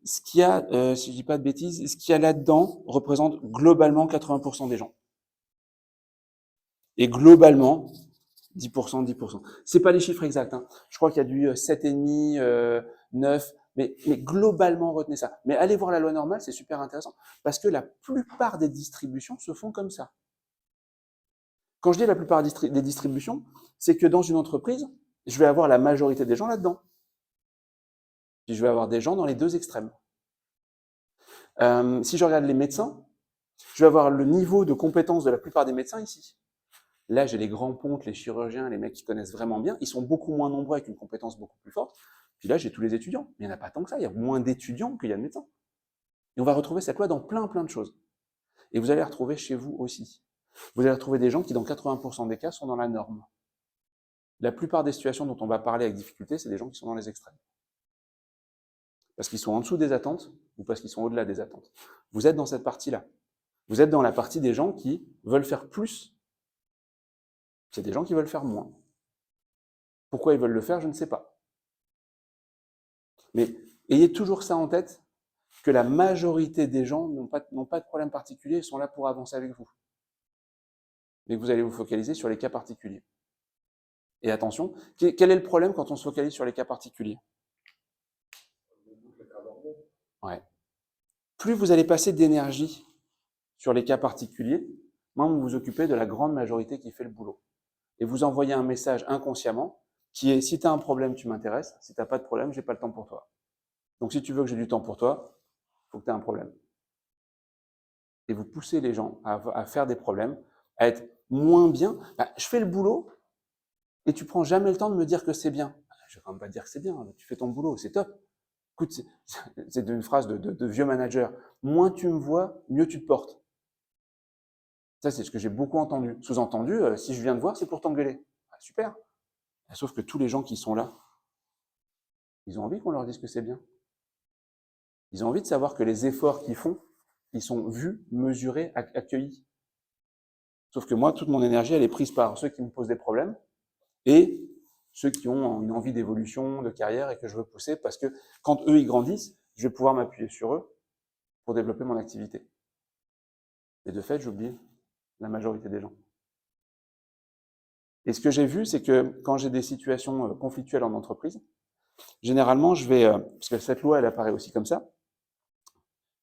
ce qu'il y a, si je dis pas de bêtises, ce qu'il y a là-dedans représente globalement 80% des gens. Et globalement, 10%, 10%. C'est pas les chiffres exacts, hein. Je crois qu'il y a du 7,5, 9, mais globalement, retenez ça. Mais allez voir la loi normale, c'est super intéressant, parce que la plupart des distributions se font comme ça. Quand je dis la plupart des distributions, c'est que dans une entreprise, je vais avoir la majorité des gens là-dedans. Puis je vais avoir des gens dans les deux extrêmes. Si je regarde les médecins, je vais avoir le niveau de compétence de la plupart des médecins ici. Là, j'ai les grands pontes, les chirurgiens, les mecs qui connaissent vraiment bien. Ils sont beaucoup moins nombreux avec une compétence beaucoup plus forte. Puis là, j'ai tous les étudiants. Mais il n'y en a pas tant que ça. Il y a moins d'étudiants qu'il y a de médecins. Et on va retrouver cette loi dans plein de choses. Et vous allez la retrouver chez vous aussi. Vous allez retrouver des gens qui, dans 80% des cas, sont dans la norme. La plupart des situations dont on va parler avec difficulté, c'est des gens qui sont dans les extrêmes. Parce qu'ils sont en dessous des attentes ou parce qu'ils sont au-delà des attentes. Vous êtes dans cette partie-là. Vous êtes dans la partie des gens qui veulent faire plus. C'est des gens qui veulent faire moins. Pourquoi ils veulent le faire, je ne sais pas. Mais ayez toujours ça en tête, que la majorité des gens n'ont pas de problème particulier et sont là pour avancer avec vous. Mais que vous allez vous focaliser sur les cas particuliers. Et attention, quel est le problème quand on se focalise sur les cas particuliers? Ouais. Plus vous allez passer d'énergie sur les cas particuliers, moins vous vous occupez de la grande majorité qui fait le boulot. Et vous envoyez un message inconsciemment qui est: si tu as un problème, tu m'intéresses. Si tu n'as pas de problème, j'ai pas le temps pour toi. Donc si tu veux que j'ai du temps pour toi, il faut que tu aies un problème. Et vous poussez les gens à faire des problèmes, à être moins bien. Bah, je fais le boulot et tu prends jamais le temps de me dire que c'est bien. Je vais quand même pas dire que c'est bien, tu fais ton boulot, c'est top. Écoute, c'est une phrase de vieux manager. Moins tu me vois, mieux tu te portes. Ça, c'est ce que j'ai beaucoup entendu. Sous-entendu, si je viens te voir, c'est pour t'engueuler. Ah, super. Sauf que tous les gens qui sont là, ils ont envie qu'on leur dise que c'est bien. Ils ont envie de savoir que les efforts qu'ils font, ils sont vus, mesurés, accueillis. Sauf que moi, toute mon énergie, elle est prise par ceux qui me posent des problèmes et ceux qui ont une envie d'évolution, de carrière et que je veux pousser parce que quand eux, ils grandissent, je vais pouvoir m'appuyer sur eux pour développer mon activité. Et de fait, j'oublie la majorité des gens. Et ce que j'ai vu, c'est que quand j'ai des situations conflictuelles en entreprise, généralement, je vais, parce que cette loi, elle apparaît aussi comme ça,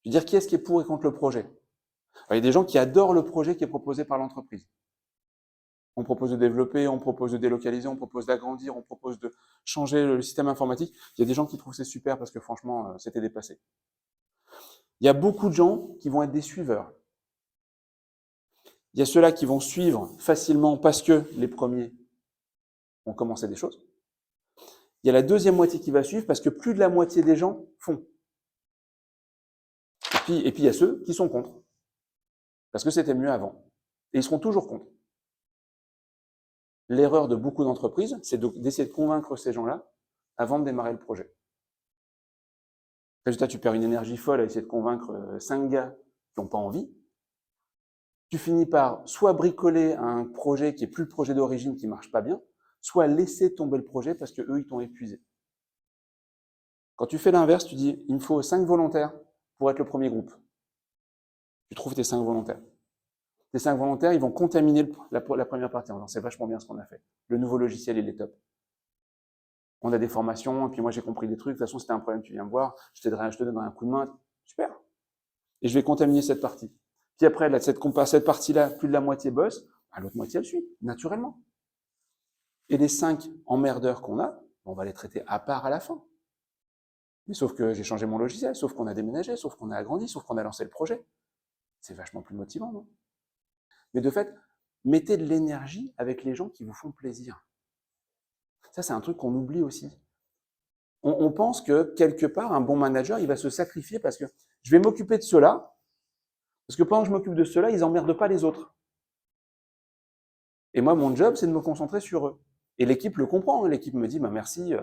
je vais dire qui est-ce qui est pour et contre le projet. Alors, il y a des gens qui adorent le projet qui est proposé par l'entreprise. On propose de développer, on propose de délocaliser, on propose d'agrandir, on propose de changer le système informatique. Il y a des gens qui trouvent c'est super parce que franchement, c'était dépassé. Il y a beaucoup de gens qui vont être des suiveurs. Il y a ceux-là qui vont suivre facilement parce que les premiers ont commencé des choses. Il y a la deuxième moitié qui va suivre parce que plus de la moitié des gens font. Et puis il y a ceux qui sont contre. Parce que c'était mieux avant. Et ils seront toujours contre. L'erreur de beaucoup d'entreprises, c'est d'essayer de convaincre ces gens-là avant de démarrer le projet. Résultat, tu perds une énergie folle à essayer de convaincre 5 gars qui n'ont pas envie. Tu finis par soit bricoler un projet qui est plus le projet d'origine, qui marche pas bien, soit laisser tomber le projet parce que eux, ils t'ont épuisé. Quand tu fais l'inverse, tu dis, il me faut 5 volontaires pour être le premier groupe. Tu trouves tes 5 volontaires. Tes 5 volontaires, ils vont contaminer la première partie en disant, c'est vachement bien ce qu'on a fait. Le nouveau logiciel, il est top. On a des formations, et puis moi j'ai compris des trucs, de toute façon, si t'as un problème, tu viens me voir, je te donnerai un coup de main. Super. Et je vais contaminer cette partie. Puis après, là, cette partie-là, plus de la moitié bosse, l'autre moitié, elle suit, naturellement. Et les 5 emmerdeurs qu'on a, on va les traiter à part à la fin. Mais sauf que j'ai changé mon logiciel, sauf qu'on a déménagé, sauf qu'on a agrandi, sauf qu'on a lancé le projet. C'est vachement plus motivant, non? Mais de fait, mettez de l'énergie avec les gens qui vous font plaisir. Ça, c'est un truc qu'on oublie aussi. On pense que quelque part, un bon manager, il va se sacrifier parce que je vais m'occuper de cela, parce que pendant que je m'occupe de cela, ils emmerdent pas les autres. Et moi, mon job, c'est de me concentrer sur eux. Et l'équipe le comprend. L'équipe me dit, bah, merci,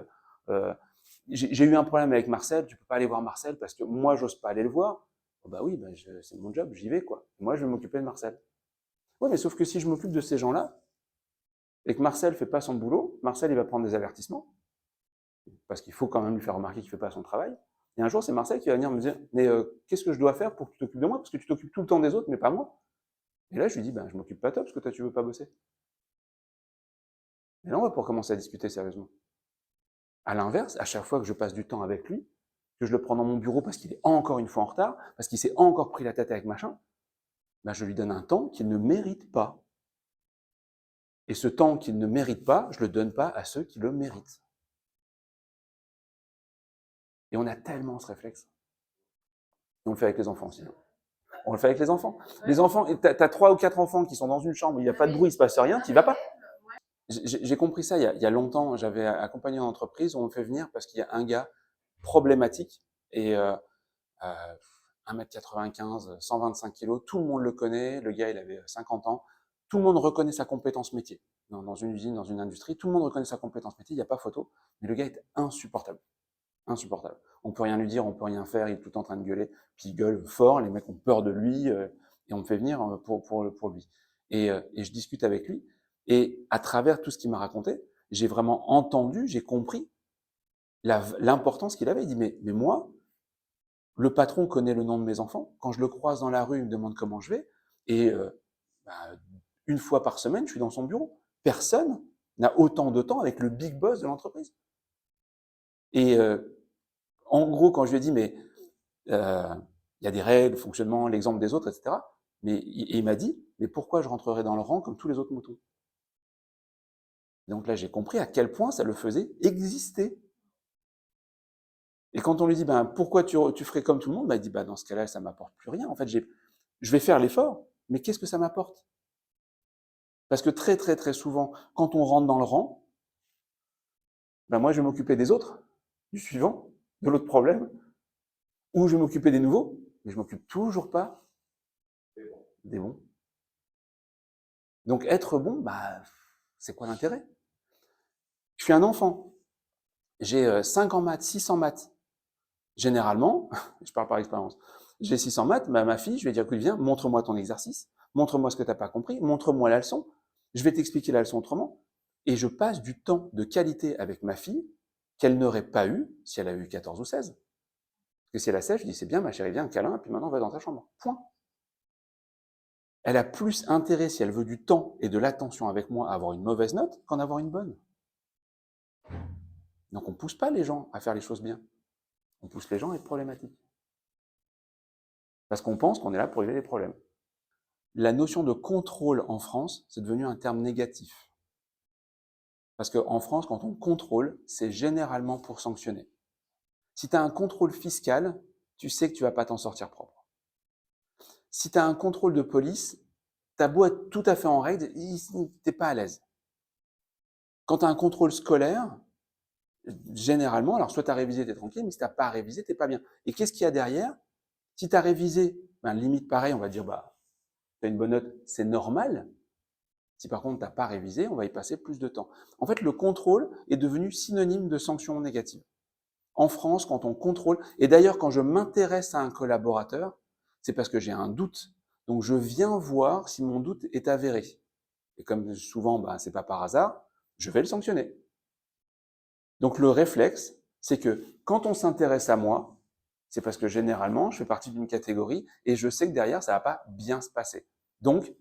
j'ai eu un problème avec Marcel, tu peux pas aller voir Marcel parce que moi, j'ose pas aller le voir. Oh, bah oui, bah, c'est mon job, j'y vais, quoi. Moi, je vais m'occuper de Marcel. Oui, mais sauf que si je m'occupe de ces gens-là et que Marcel fait pas son boulot, Marcel, il va prendre des avertissements parce qu'il faut quand même lui faire remarquer qu'il fait pas son travail. Et un jour, c'est Marcel qui va venir me dire, mais qu'est-ce que je dois faire pour que tu t'occupes de moi? Parce que tu t'occupes tout le temps des autres, mais pas moi. Et là, je lui dis, ben, je m'occupe pas de toi parce que toi, tu veux pas bosser. Et là, on va pouvoir commencer à discuter sérieusement. À l'inverse, à chaque fois que je passe du temps avec lui, que je le prends dans mon bureau parce qu'il est encore une fois en retard, parce qu'il s'est encore pris la tête avec machin, ben je lui donne un temps qu'il ne mérite pas. Et ce temps qu'il ne mérite pas, je le donne pas à ceux qui le méritent. Et on a tellement ce réflexe. Et on le fait avec les enfants aussi. On le fait avec les enfants. Les enfants, tu as 3 ou 4 enfants qui sont dans une chambre où il n'y a pas de bruit, il ne se passe rien, tu n'y vas pas. J'ai compris ça il y a longtemps. J'avais accompagné une entreprise, on me fait venir parce qu'il y a un gars problématique et 1m95, 125 kg, tout le monde le connaît, le gars il avait 50 ans, tout le monde reconnaît sa compétence métier. Dans une usine, dans une industrie, tout le monde reconnaît sa compétence métier, il n'y a pas photo, mais le gars est insupportable. Insupportable. On peut rien lui dire, on peut rien faire, il est tout le temps en train de gueuler, puis il gueule fort, les mecs ont peur de lui, et on me fait venir pour lui. Et je discute avec lui, et à travers tout ce qu'il m'a raconté, j'ai vraiment entendu, j'ai compris l'importance qu'il avait. Il dit, mais moi, le patron connaît le nom de mes enfants. Quand je le croise dans la rue, il me demande comment je vais. Et bah, une fois par semaine, je suis dans son bureau. Personne n'a autant de temps avec le big boss de l'entreprise. Et en gros, quand je lui ai dit, mais il y a des règles, fonctionnement, l'exemple des autres, etc. Mais il m'a dit, mais pourquoi je rentrerai dans le rang comme tous les autres moutons? Donc là, j'ai compris à quel point ça le faisait exister. Et quand on lui dit, ben, pourquoi tu ferais comme tout le monde, ben, il dit, ben, dans ce cas-là, ça m'apporte plus rien. En fait, je vais faire l'effort, mais qu'est-ce que ça m'apporte? Parce que très, très, très souvent, quand on rentre dans le rang, ben, moi, je vais m'occuper des autres, du suivant, de l'autre problème, ou je vais m'occuper des nouveaux, mais je m'occupe toujours pas des bons. Donc, être bon, bah, c'est quoi l'intérêt? Je suis un enfant. J'ai 5 en maths, 6 en maths. Généralement, je parle par expérience, j'ai 6 en maths, bah, ma fille, je vais dire, écoute, viens, montre-moi ton exercice, montre-moi ce que tu n'as pas compris, montre-moi la leçon, je vais t'expliquer la leçon autrement. Et je passe du temps de qualité avec ma fille qu'elle n'aurait pas eu si elle a eu 14 ou 16. Parce que si elle a 16, je dis, c'est bien, ma chérie, viens, un câlin, et puis maintenant, on va dans ta chambre. Point. Elle a plus intérêt, si elle veut du temps et de l'attention avec moi, à avoir une mauvaise note qu'en avoir une bonne. Donc on ne pousse pas les gens à faire les choses bien. On pousse les gens à être problématiques. Parce qu'on pense qu'on est là pour régler les problèmes. La notion de contrôle en France, c'est devenu un terme négatif. Parce qu'en France, quand on contrôle, c'est généralement pour sanctionner. Si tu as un contrôle fiscal, tu sais que tu ne vas pas t'en sortir propre. Si tu as un contrôle de police, tu as beau être tout à fait en règle, tu n'es pas à l'aise. Quand tu as un contrôle scolaire, généralement, alors soit tu as révisé, tu es tranquille, mais si tu n'as pas révisé, tu n'es pas bien. Et qu'est-ce qu'il y a derrière? Si tu as révisé, ben, limite pareil, on va dire, bah, tu as une bonne note, c'est normal. Si par contre tu n'as pas révisé, on va y passer plus de temps. En fait, le contrôle est devenu synonyme de sanction négative. En France, quand on contrôle, et d'ailleurs quand je m'intéresse à un collaborateur, c'est parce que j'ai un doute. Donc je viens voir si mon doute est avéré. Et comme souvent, ben, c'est pas par hasard, je vais le sanctionner. Donc le réflexe, c'est que quand on s'intéresse à moi, c'est parce que généralement, je fais partie d'une catégorie et je sais que derrière, ça va pas bien se passer. Donc,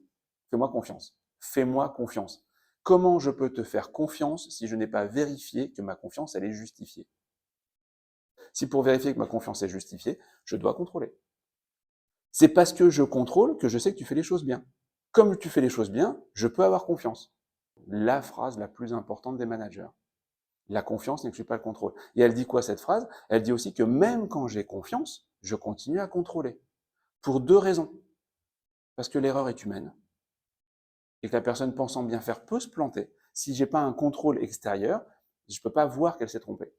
fais-moi confiance. Fais-moi confiance. Comment je peux te faire confiance si je n'ai pas vérifié que ma confiance, elle est justifiée? Si pour vérifier que ma confiance est justifiée, je dois contrôler. C'est parce que je contrôle que je sais que tu fais les choses bien. Comme tu fais les choses bien, je peux avoir confiance. La phrase la plus importante des managers. La confiance n'exclut pas le contrôle. Et elle dit quoi cette phrase? Elle dit aussi que même quand j'ai confiance, je continue à contrôler. Pour 2 raisons. Parce que l'erreur est humaine. Et que la personne pensant bien faire peut se planter. Si j'ai pas un contrôle extérieur, je peux pas voir qu'elle s'est trompée.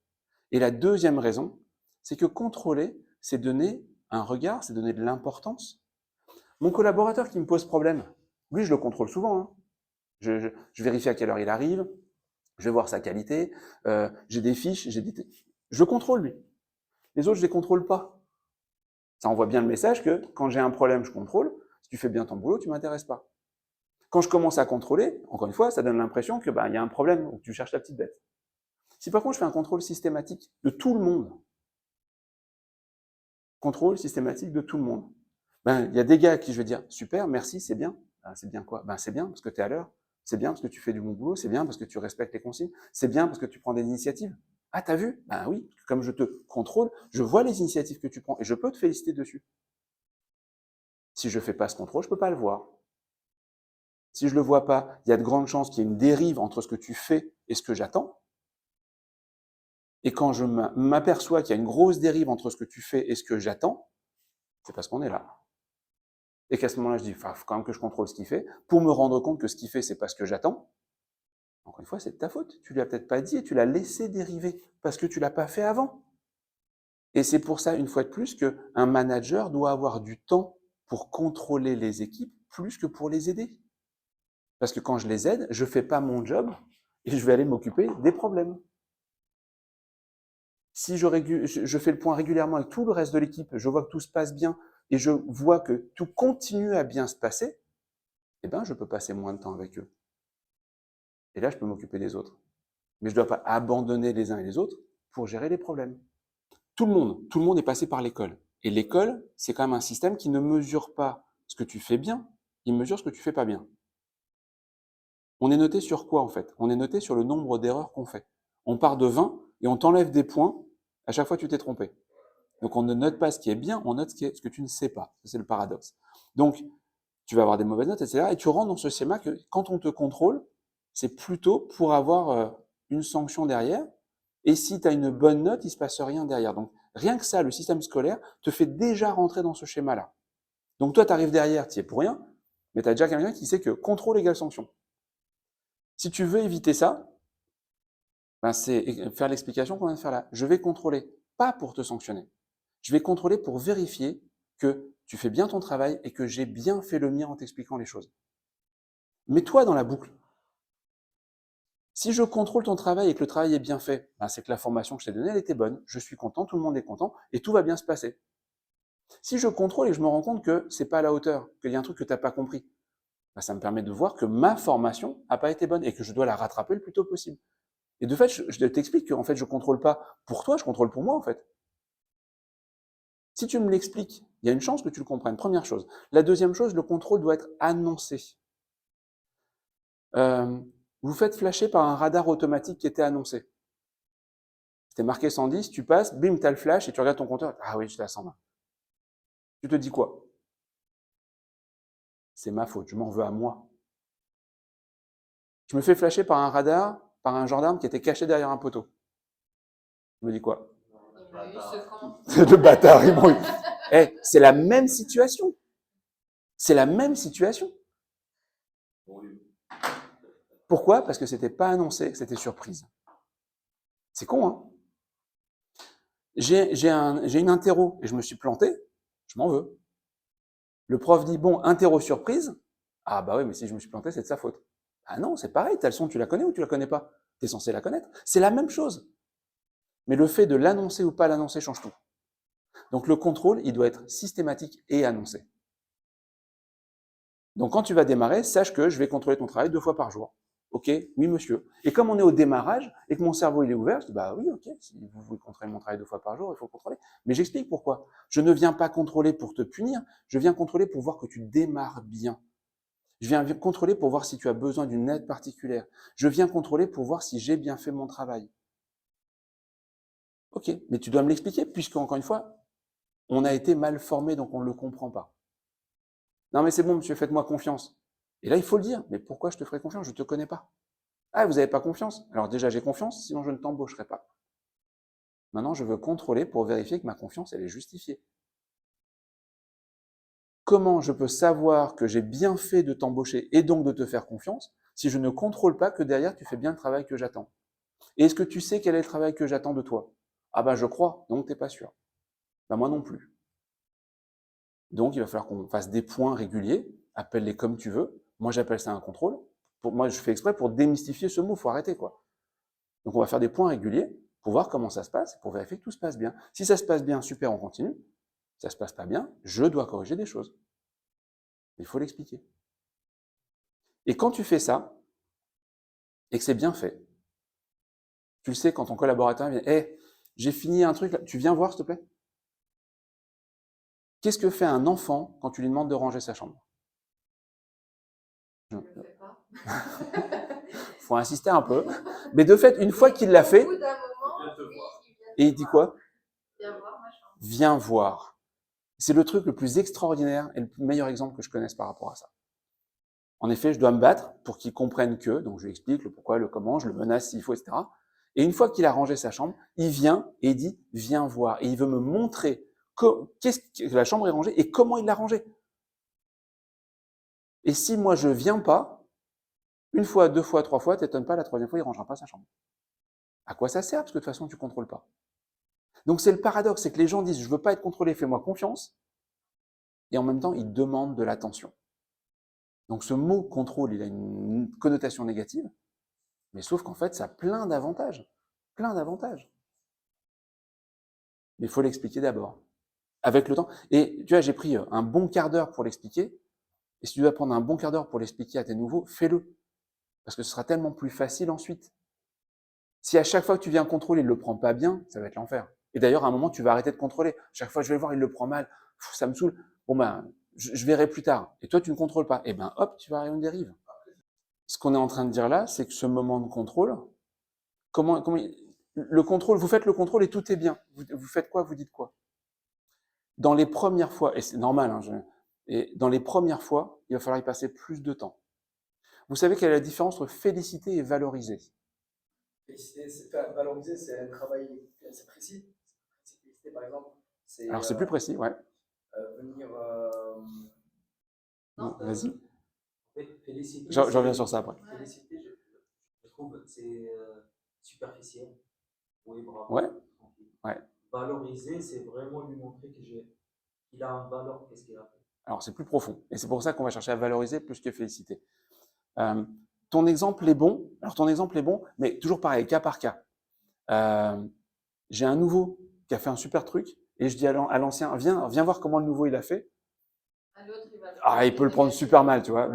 Et la deuxième raison, c'est que contrôler, c'est donner un regard, c'est donner de l'importance. Mon collaborateur qui me pose problème, lui, je le contrôle souvent. Hein. Je vérifie à quelle heure il arrive, je vais voir sa qualité, j'ai des fiches, je le contrôle, lui. Les autres, je les contrôle pas. Ça envoie bien le message que quand j'ai un problème, je contrôle. Si tu fais bien ton boulot, tu m'intéresses pas. Quand je commence à contrôler, encore une fois, ça donne l'impression que y a un problème ou que tu cherches la petite bête. Si par contre je fais un contrôle systématique de tout le monde, contrôle systématique de tout le monde, il y a des gars à qui je vais dire super, merci, c'est bien. C'est bien quoi? C'est bien parce que tu es à l'heure, c'est bien parce que tu fais du bon boulot, c'est bien parce que tu respectes les consignes, c'est bien parce que tu prends des initiatives. Ah, t'as vu? Ben oui, comme je te contrôle, je vois les initiatives que tu prends et je peux te féliciter dessus. Si je fais pas ce contrôle, je peux pas le voir. Si je le vois pas, il y a de grandes chances qu'il y ait une dérive entre ce que tu fais et ce que j'attends. Et quand je m'aperçois qu'il y a une grosse dérive entre ce que tu fais et ce que j'attends, c'est parce qu'on est là. Et qu'à ce moment-là, je dis, il faut quand même que je contrôle ce qu'il fait, pour me rendre compte que ce qu'il fait, c'est pas ce que j'attends. Encore une fois, c'est de ta faute. Tu lui as peut-être pas dit et tu l'as laissé dériver parce que tu l'as pas fait avant. Et c'est pour ça, une fois de plus, qu'un manager doit avoir du temps pour contrôler les équipes plus que pour les aider. Parce que quand je les aide, je fais pas mon job et je vais aller m'occuper des problèmes. Si je fais le point régulièrement avec tout le reste de l'équipe, je vois que tout se passe bien et je vois que tout continue à bien se passer, je peux passer moins de temps avec eux. Et là, je peux m'occuper des autres. Mais je ne dois pas abandonner les uns et les autres pour gérer les problèmes. Tout le monde est passé par l'école. Et l'école, c'est quand même un système qui ne mesure pas ce que tu fais bien, il mesure ce que tu fais pas bien. On est noté sur quoi en fait? On est noté sur le nombre d'erreurs qu'on fait. On part de 20 et on t'enlève des points à chaque fois que tu t'es trompé. Donc on ne note pas ce qui est bien, on note ce que tu ne sais pas. C'est le paradoxe. Donc tu vas avoir des mauvaises notes, etc. Et tu rentres dans ce schéma que quand on te contrôle, c'est plutôt pour avoir une sanction derrière. Et si tu as une bonne note, il ne se passe rien derrière. Donc rien que ça, le système scolaire te fait déjà rentrer dans ce schéma-là. Donc toi, tu arrives derrière, tu y es pour rien, mais tu as déjà quelqu'un qui sait que contrôle égale sanction. Si tu veux éviter ça, c'est faire l'explication qu'on vient de faire là. Je vais contrôler, pas pour te sanctionner. Je vais contrôler pour vérifier que tu fais bien ton travail et que j'ai bien fait le mien en t'expliquant les choses. Mets-toi dans la boucle. Si je contrôle ton travail et que le travail est bien fait, c'est que la formation que je t'ai donnée, elle était bonne. Je suis content, tout le monde est content et tout va bien se passer. Si je contrôle et que je me rends compte que c'est pas à la hauteur, qu'il y a un truc que tu n'as pas compris, ça me permet de voir que ma formation n'a pas été bonne et que je dois la rattraper le plus tôt possible. Et de fait, je t'explique qu'en fait, je contrôle pas pour toi, je contrôle pour moi, en fait. Si tu me l'expliques, il y a une chance que tu le comprennes, première chose. La deuxième chose, le contrôle doit être annoncé. Vous faites flasher par un radar automatique qui était annoncé. C'était marqué 110, tu passes, bim, tu as le flash et tu regardes ton compteur. Ah oui, j'étais à 120. Tu te dis quoi? C'est ma faute, je m'en veux à moi. Je me fais flasher par un radar, par un gendarme qui était caché derrière un poteau. Je me dis quoi? Le bâtard, ils m'ont eu. C'est la même situation. C'est la même situation. Pourquoi? Parce que c'était pas annoncé, c'était surprise. C'est con, hein? J'ai une interro et je me suis planté, je m'en veux. Le prof dit, bon, interro surprise. Ah bah oui, mais si je me suis planté, c'est de sa faute. Ah non, c'est pareil, ta leçon, tu la connais ou tu la connais pas? Tu es censé la connaître. C'est la même chose. Mais le fait de l'annoncer ou pas l'annoncer change tout. Donc le contrôle, il doit être systématique et annoncé. Donc quand tu vas démarrer, sache que je vais contrôler ton travail 2 fois par jour. Ok, oui monsieur. Et comme on est au démarrage et que mon cerveau il est ouvert, je dis bah oui, ok, si vous voulez contrôler mon travail 2 fois par jour, il faut contrôler. Mais j'explique pourquoi. Je ne viens pas contrôler pour te punir, je viens contrôler pour voir que tu démarres bien. Je viens contrôler pour voir si tu as besoin d'une aide particulière. Je viens contrôler pour voir si j'ai bien fait mon travail. Ok, mais tu dois me l'expliquer, puisque encore une fois, on a été mal formé, donc on ne le comprend pas. Non mais c'est bon monsieur, faites-moi confiance. Et là, il faut le dire, mais pourquoi je te ferai confiance? Je ne te connais pas. Ah, vous n'avez pas confiance? Alors déjà, j'ai confiance, sinon je ne t'embaucherai pas. Maintenant, je veux contrôler pour vérifier que ma confiance, elle est justifiée. Comment je peux savoir que j'ai bien fait de t'embaucher et donc de te faire confiance si je ne contrôle pas que derrière, tu fais bien le travail que j'attends? Et est-ce que tu sais quel est le travail que j'attends de toi? Ah bah je crois, donc t'es pas sûr. Bah moi non plus. Donc il va falloir qu'on fasse des points réguliers, appelle-les comme tu veux. Moi j'appelle ça un contrôle. Moi je fais exprès pour démystifier ce mot, faut arrêter quoi. Donc on va faire des points réguliers pour voir comment ça se passe, pour vérifier que tout se passe bien. Si ça se passe bien, super, on continue. Si ça se passe pas bien, je dois corriger des choses. Il faut l'expliquer. Et quand tu fais ça, et que c'est bien fait, tu le sais quand ton collaborateur vient, hey, j'ai fini un truc, là. Tu viens voir s'il te plaît. Qu'est-ce que fait un enfant quand tu lui demandes de ranger sa chambre? Je ne le fais pas. Faut insister un peu. Mais de fait, une fois qu'il l'a fait, Au bout d'un moment, Il vient te oui, voir. il vient te et il dit voir. quoi? Viens voir ma chambre. Viens voir. C'est le truc le plus extraordinaire et le meilleur exemple que je connaisse par rapport à ça. En effet, je dois me battre pour qu'il comprenne que, donc je lui explique le pourquoi, le comment, je le menace s'il faut, etc. Et une fois qu'il a rangé sa chambre, il vient et il dit, viens voir. Et il veut me montrer qu'est-ce que la chambre est rangée et comment il l'a rangée. Et si moi je viens pas, une fois, deux fois, trois fois, t'étonnes pas, la troisième fois, il rangera pas sa chambre. À quoi ça sert? Parce que de toute façon, tu contrôles pas. Donc c'est le paradoxe, c'est que les gens disent, je veux pas être contrôlé, fais-moi confiance. Et en même temps, ils demandent de l'attention. Donc ce mot contrôle, il a une connotation négative, mais sauf qu'en fait, ça a plein d'avantages. Plein d'avantages. Mais il faut l'expliquer d'abord. Avec le temps. Et tu vois, j'ai pris un bon quart d'heure pour l'expliquer. Et si tu dois prendre un bon quart d'heure pour l'expliquer à tes nouveaux, fais-le. Parce que ce sera tellement plus facile ensuite. Si à chaque fois que tu viens contrôler, il ne le prend pas bien, ça va être l'enfer. Et d'ailleurs, à un moment, tu vas arrêter de contrôler. Chaque fois, je vais le voir, il le prend mal. Ça me saoule. Bon ben, je verrai plus tard. Et toi, tu ne contrôles pas. Et ben, hop, tu vas arriver à une dérive. Ce qu'on est en train de dire là, c'est que ce moment de contrôle, le contrôle, vous faites le contrôle et tout est bien. Vous faites quoi? Vous dites quoi? Dans les premières fois, et c'est normal, hein, et dans les premières fois, il va falloir y passer plus de temps. Vous savez quelle est la différence entre féliciter et valoriser? Féliciter, c'est faire valoriser, c'est un travail, c'est précis. Féliciter, par exemple, c'est Alors c'est plus précis, ouais. venir. Vas-y. Féliciter, Je reviens sur ça après. Féliciter, je trouve, c'est superficiel. Oui, bravo. Ouais, ouais. Valoriser, c'est vraiment lui montrer qu'il a une valeur, qu'est-ce qu'il a fait. Alors c'est plus profond. Et c'est pour ça qu'on va chercher à valoriser plus que féliciter. Ton exemple est bon. Alors ton exemple est bon, mais toujours pareil, cas par cas. J'ai un nouveau qui a fait un super truc et je dis à l'ancien, viens voir comment le nouveau il a fait. Il peut le prendre super mal, tu vois.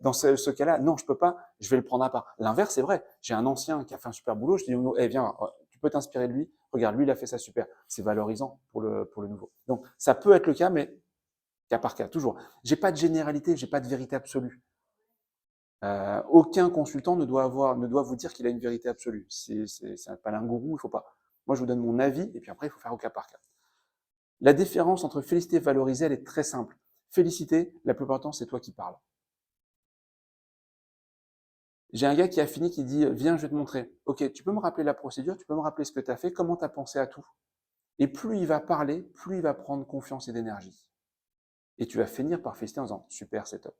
Dans ce cas-là, non, je peux pas, je vais le prendre à part. L'inverse, c'est vrai. J'ai un ancien qui a fait un super boulot, je dis, hey, viens, tu peux t'inspirer de lui. Regarde, lui, il a fait ça super. C'est valorisant pour le nouveau. Donc, ça peut être le cas, mais cas par cas, toujours. J'ai pas de généralité, j'ai pas de vérité absolue. Aucun consultant ne doit vous dire qu'il a une vérité absolue. C'est pas un gourou, il faut pas. Moi, je vous donne mon avis, et puis après, il faut faire au cas par cas. La différence entre féliciter et valoriser, elle est très simple. Féliciter, la plupart du temps, c'est toi qui parles. J'ai un gars qui a fini qui dit, viens, je vais te montrer. Ok, tu peux me rappeler la procédure, tu peux me rappeler ce que tu as fait, comment tu as pensé à tout. Et plus il va parler, plus il va prendre confiance et d'énergie. Et tu vas finir par féliciter en disant, super, c'est top.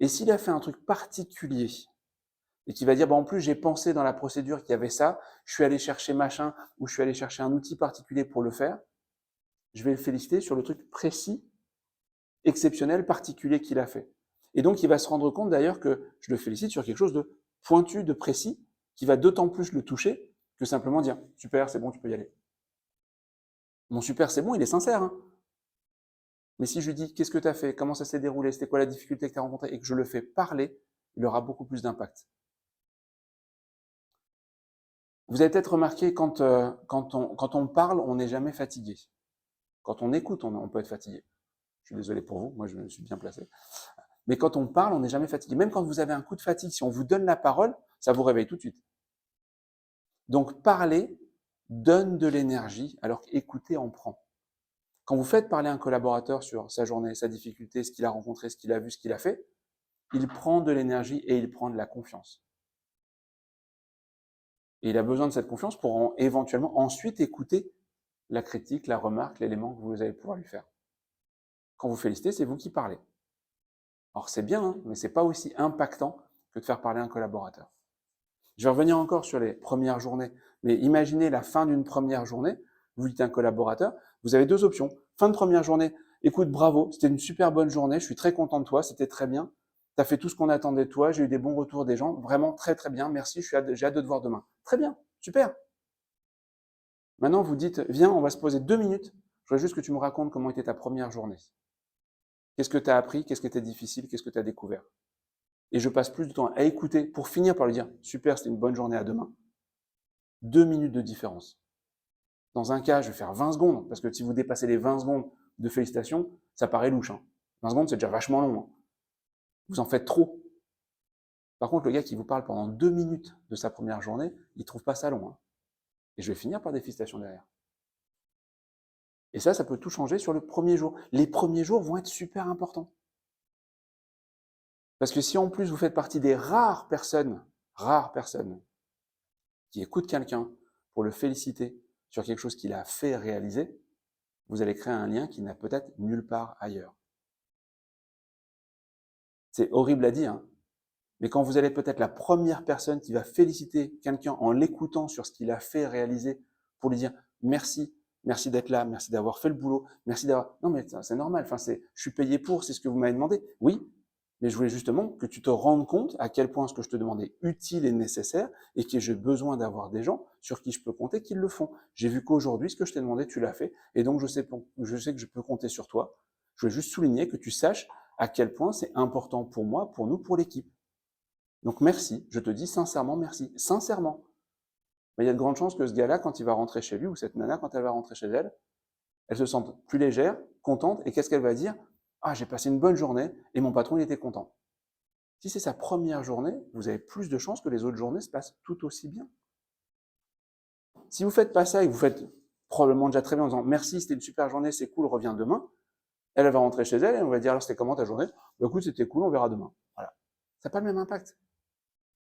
Et s'il a fait un truc particulier, et qu'il va dire, en plus, j'ai pensé dans la procédure qu'il y avait ça, je suis allé chercher machin, ou je suis allé chercher un outil particulier pour le faire, je vais le féliciter sur le truc précis, exceptionnel, particulier qu'il a fait. Et donc, il va se rendre compte d'ailleurs que je le félicite sur quelque chose de pointu, de précis, qui va d'autant plus le toucher que simplement dire « super, c'est bon, tu peux y aller ». Mon super, c'est bon, il est sincère. Hein. Mais si je lui dis « qu'est-ce que tu as fait, comment ça s'est déroulé, c'était quoi la difficulté que tu as rencontrée » et que je le fais parler, il aura beaucoup plus d'impact. Vous avez peut-être remarqué, quand on parle, on n'est jamais fatigué. Quand on écoute, on peut être fatigué. Je suis désolé pour vous, moi je me suis bien placé. Mais quand on parle, on n'est jamais fatigué. Même quand vous avez un coup de fatigue, si on vous donne la parole, ça vous réveille tout de suite. Donc parler donne de l'énergie, alors qu'écouter en prend. Quand vous faites parler un collaborateur sur sa journée, sa difficulté, ce qu'il a rencontré, ce qu'il a vu, ce qu'il a fait, il prend de l'énergie et il prend de la confiance. Et il a besoin de cette confiance pour éventuellement ensuite écouter la critique, la remarque, l'élément que vous allez pouvoir lui faire. Quand vous félicitez, c'est vous qui parlez. Alors c'est bien, hein, mais c'est pas aussi impactant que de faire parler un collaborateur. Je vais revenir encore sur les premières journées, mais imaginez la fin d'une première journée, vous dites à un collaborateur, vous avez deux options. Fin de première journée, écoute, bravo, c'était une super bonne journée, je suis très content de toi, c'était très bien, tu as fait tout ce qu'on attendait de toi, j'ai eu des bons retours des gens, vraiment très très bien, merci, j'ai hâte de te voir demain. Très bien, super. Maintenant, vous dites, viens, on va se poser 2 minutes, je voudrais juste que tu me racontes comment était ta première journée. Qu'est-ce que tu as appris, qu'est-ce qui était difficile, qu'est-ce que tu as découvert. Et je passe plus de temps à écouter pour finir par lui dire, super, c'était une bonne journée, à demain. 2 minutes de différence. Dans un cas, je vais faire 20 secondes, parce que si vous dépassez les 20 secondes de félicitations, ça paraît louche. 20 secondes, c'est déjà vachement long. Vous en faites trop. Par contre, le gars qui vous parle pendant 2 minutes de sa première journée, il trouve pas ça long. Et je vais finir par des félicitations derrière. Et ça peut tout changer sur le premier jour. Les premiers jours vont être super importants. Parce que si en plus vous faites partie des rares personnes qui écoutent quelqu'un pour le féliciter sur quelque chose qu'il a fait réaliser, vous allez créer un lien qui n'a peut-être nulle part ailleurs. C'est horrible à dire, mais quand vous allez peut-être la première personne qui va féliciter quelqu'un en l'écoutant sur ce qu'il a fait réaliser pour lui dire merci, merci d'être là, merci d'avoir fait le boulot, merci d'avoir... Non mais c'est normal, je suis payé pour, c'est ce que vous m'avez demandé. Oui, mais je voulais justement que tu te rendes compte à quel point ce que je te demandais est utile et nécessaire et que j'ai besoin d'avoir des gens sur qui je peux compter qui le font. J'ai vu qu'aujourd'hui, ce que je t'ai demandé, tu l'as fait et donc je sais que je peux compter sur toi. Je voulais juste souligner que tu saches à quel point c'est important pour moi, pour nous, pour l'équipe. Donc merci, je te dis sincèrement merci, sincèrement. Mais il y a de grandes chances que ce gars-là, quand il va rentrer chez lui, ou cette nana, quand elle va rentrer chez elle se sente plus légère, contente, et qu'est-ce qu'elle va dire? Ah, j'ai passé une bonne journée, et mon patron, il était content. Si c'est sa première journée, vous avez plus de chances que les autres journées se passent tout aussi bien. Si vous faites pas ça et que vous faites probablement déjà très bien en disant merci, c'était une super journée, c'est cool, reviens demain, elle va rentrer chez elle et on va dire alors c'était comment ta journée? Bah écoute, c'était cool, on verra demain. Voilà. Ça n'a pas le même impact.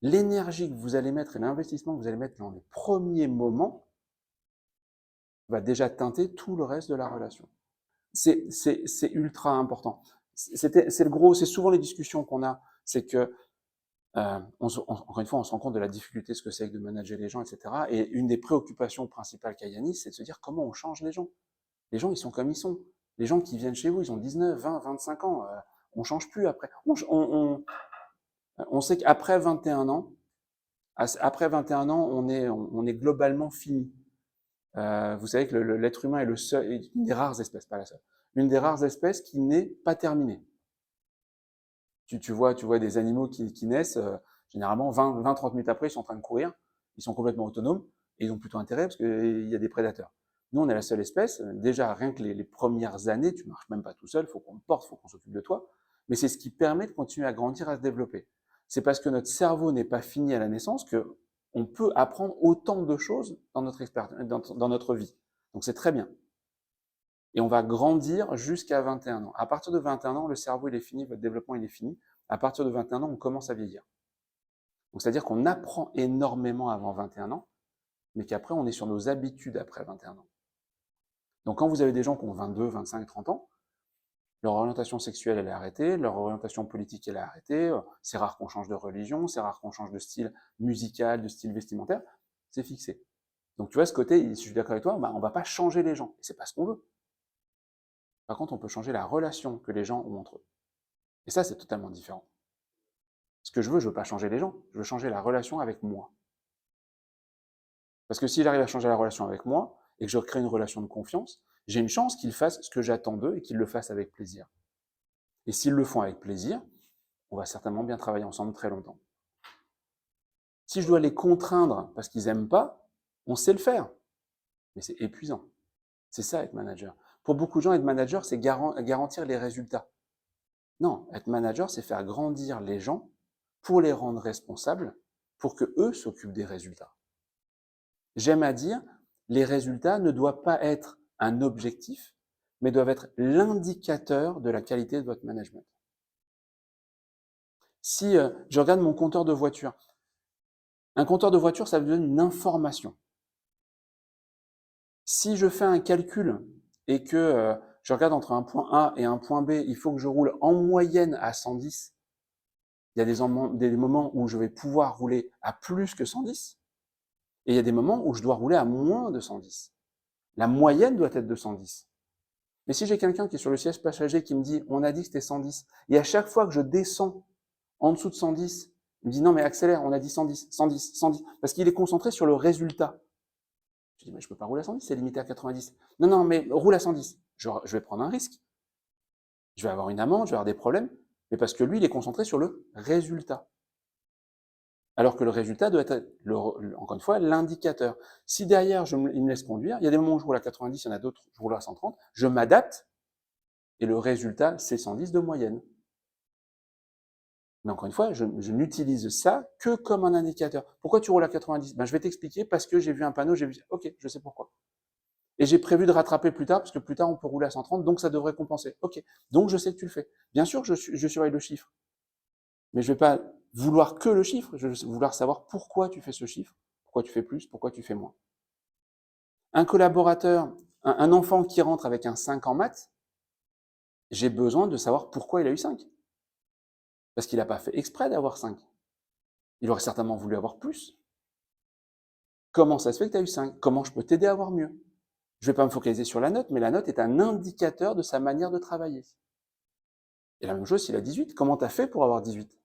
L'énergie que vous allez mettre et l'investissement que vous allez mettre dans les premiers moments va déjà teinter tout le reste de la relation. C'est ultra important. C'est le gros, c'est souvent les discussions qu'on a, c'est que encore une fois, on se rend compte de la difficulté, ce que c'est que de manager les gens, etc. Et une des préoccupations principales qu'a Yanis, c'est de se dire comment on change les gens. Les gens, ils sont comme ils sont. Les gens qui viennent chez vous, ils ont 19, 20, 25 ans. On change plus après. On sait qu'après 21 ans, on est globalement fini. Vous savez que l'être humain est une des rares espèces, pas la seule, une des rares espèces qui n'est pas terminée. Tu vois des animaux qui naissent, généralement 20-30 minutes après, ils sont en train de courir, ils sont complètement autonomes, et ils ont plutôt intérêt parce qu'il y a des prédateurs. Nous, on est la seule espèce, déjà rien que les premières années, tu marches même pas tout seul, il faut qu'on te porte, il faut qu'on s'occupe de toi, mais c'est ce qui permet de continuer à grandir, à se développer. C'est parce que notre cerveau n'est pas fini à la naissance que on peut apprendre autant de choses dans notre vie. Donc c'est très bien. Et on va grandir jusqu'à 21 ans. À partir de 21 ans, le cerveau il est fini, votre développement il est fini. À partir de 21 ans, on commence à vieillir. Donc c'est-à-dire qu'on apprend énormément avant 21 ans, mais qu'après on est sur nos habitudes après 21 ans. Donc quand vous avez des gens qui ont 22, 25, 30 ans, leur orientation sexuelle elle est arrêtée, leur orientation politique elle est arrêtée, c'est rare qu'on change de religion, c'est rare qu'on change de style musical, de style vestimentaire, c'est fixé. Donc tu vois ce côté, si je suis d'accord avec toi, on ne va pas changer les gens, et c'est pas ce qu'on veut. Par contre, on peut changer la relation que les gens ont entre eux. Et ça, c'est totalement différent. Ce que je veux pas changer les gens, je veux changer la relation avec moi. Parce que si j'arrive à changer la relation avec moi, et que je crée une relation de confiance, j'ai une chance qu'ils fassent ce que j'attends d'eux et qu'ils le fassent avec plaisir. Et s'ils le font avec plaisir, on va certainement bien travailler ensemble très longtemps. Si je dois les contraindre parce qu'ils n'aiment pas, on sait le faire. Mais c'est épuisant. C'est ça être manager. Pour beaucoup de gens, être manager, c'est garantir les résultats. Non, être manager, c'est faire grandir les gens pour les rendre responsables, pour que eux s'occupent des résultats. J'aime à dire, les résultats ne doivent pas être un objectif, mais doivent être l'indicateur de la qualité de votre management. Si je regarde mon compteur de voiture, un compteur de voiture, ça me donne une information. Si je fais un calcul et que je regarde entre un point A et un point B, il faut que je roule en moyenne à 110, Il y a des moments où je vais pouvoir rouler à plus que 110 et il y a des moments où je dois rouler à moins de 110. La moyenne doit être de 110. Mais si j'ai quelqu'un qui est sur le siège passager qui me dit « on a dit que c'était 110 » et à chaque fois que je descends en dessous de 110, il me dit « non mais accélère, on a dit 110, 110, 110 » parce qu'il est concentré sur le résultat. Je dis « mais je peux pas rouler à 110, c'est limité à 90. » Non, non, mais roule à 110. Je vais prendre un risque. Je vais avoir une amende, je vais avoir des problèmes, mais parce que lui, il est concentré sur le résultat. Alors que le résultat doit être, encore une fois, l'indicateur. Si derrière, il me laisse conduire, il y a des moments où je roule à 90, il y en a d'autres où je roule à 130, je m'adapte, et le résultat, c'est 110 de moyenne. Mais encore une fois, je n'utilise ça que comme un indicateur. Pourquoi tu roules à 90 ? Ben, je vais t'expliquer parce que j'ai vu un panneau, j'ai vu, ok, je sais pourquoi. Et j'ai prévu de rattraper plus tard, parce que plus tard, on peut rouler à 130, donc ça devrait compenser. Ok, donc je sais que tu le fais. Bien sûr, je surveille le chiffre. Mais je ne vais pas vouloir que le chiffre, je vais vouloir savoir pourquoi tu fais ce chiffre, pourquoi tu fais plus, pourquoi tu fais moins. Un collaborateur, un enfant qui rentre avec un 5 en maths, j'ai besoin de savoir pourquoi il a eu 5. Parce qu'il n'a pas fait exprès d'avoir 5. Il aurait certainement voulu avoir plus. Comment ça se fait que tu as eu 5 ? Comment je peux t'aider à avoir mieux ? Je ne vais pas me focaliser sur la note, mais la note est un indicateur de sa manière de travailler. Et la même chose s'il a 18. Comment tu as fait pour avoir 18 ? Tu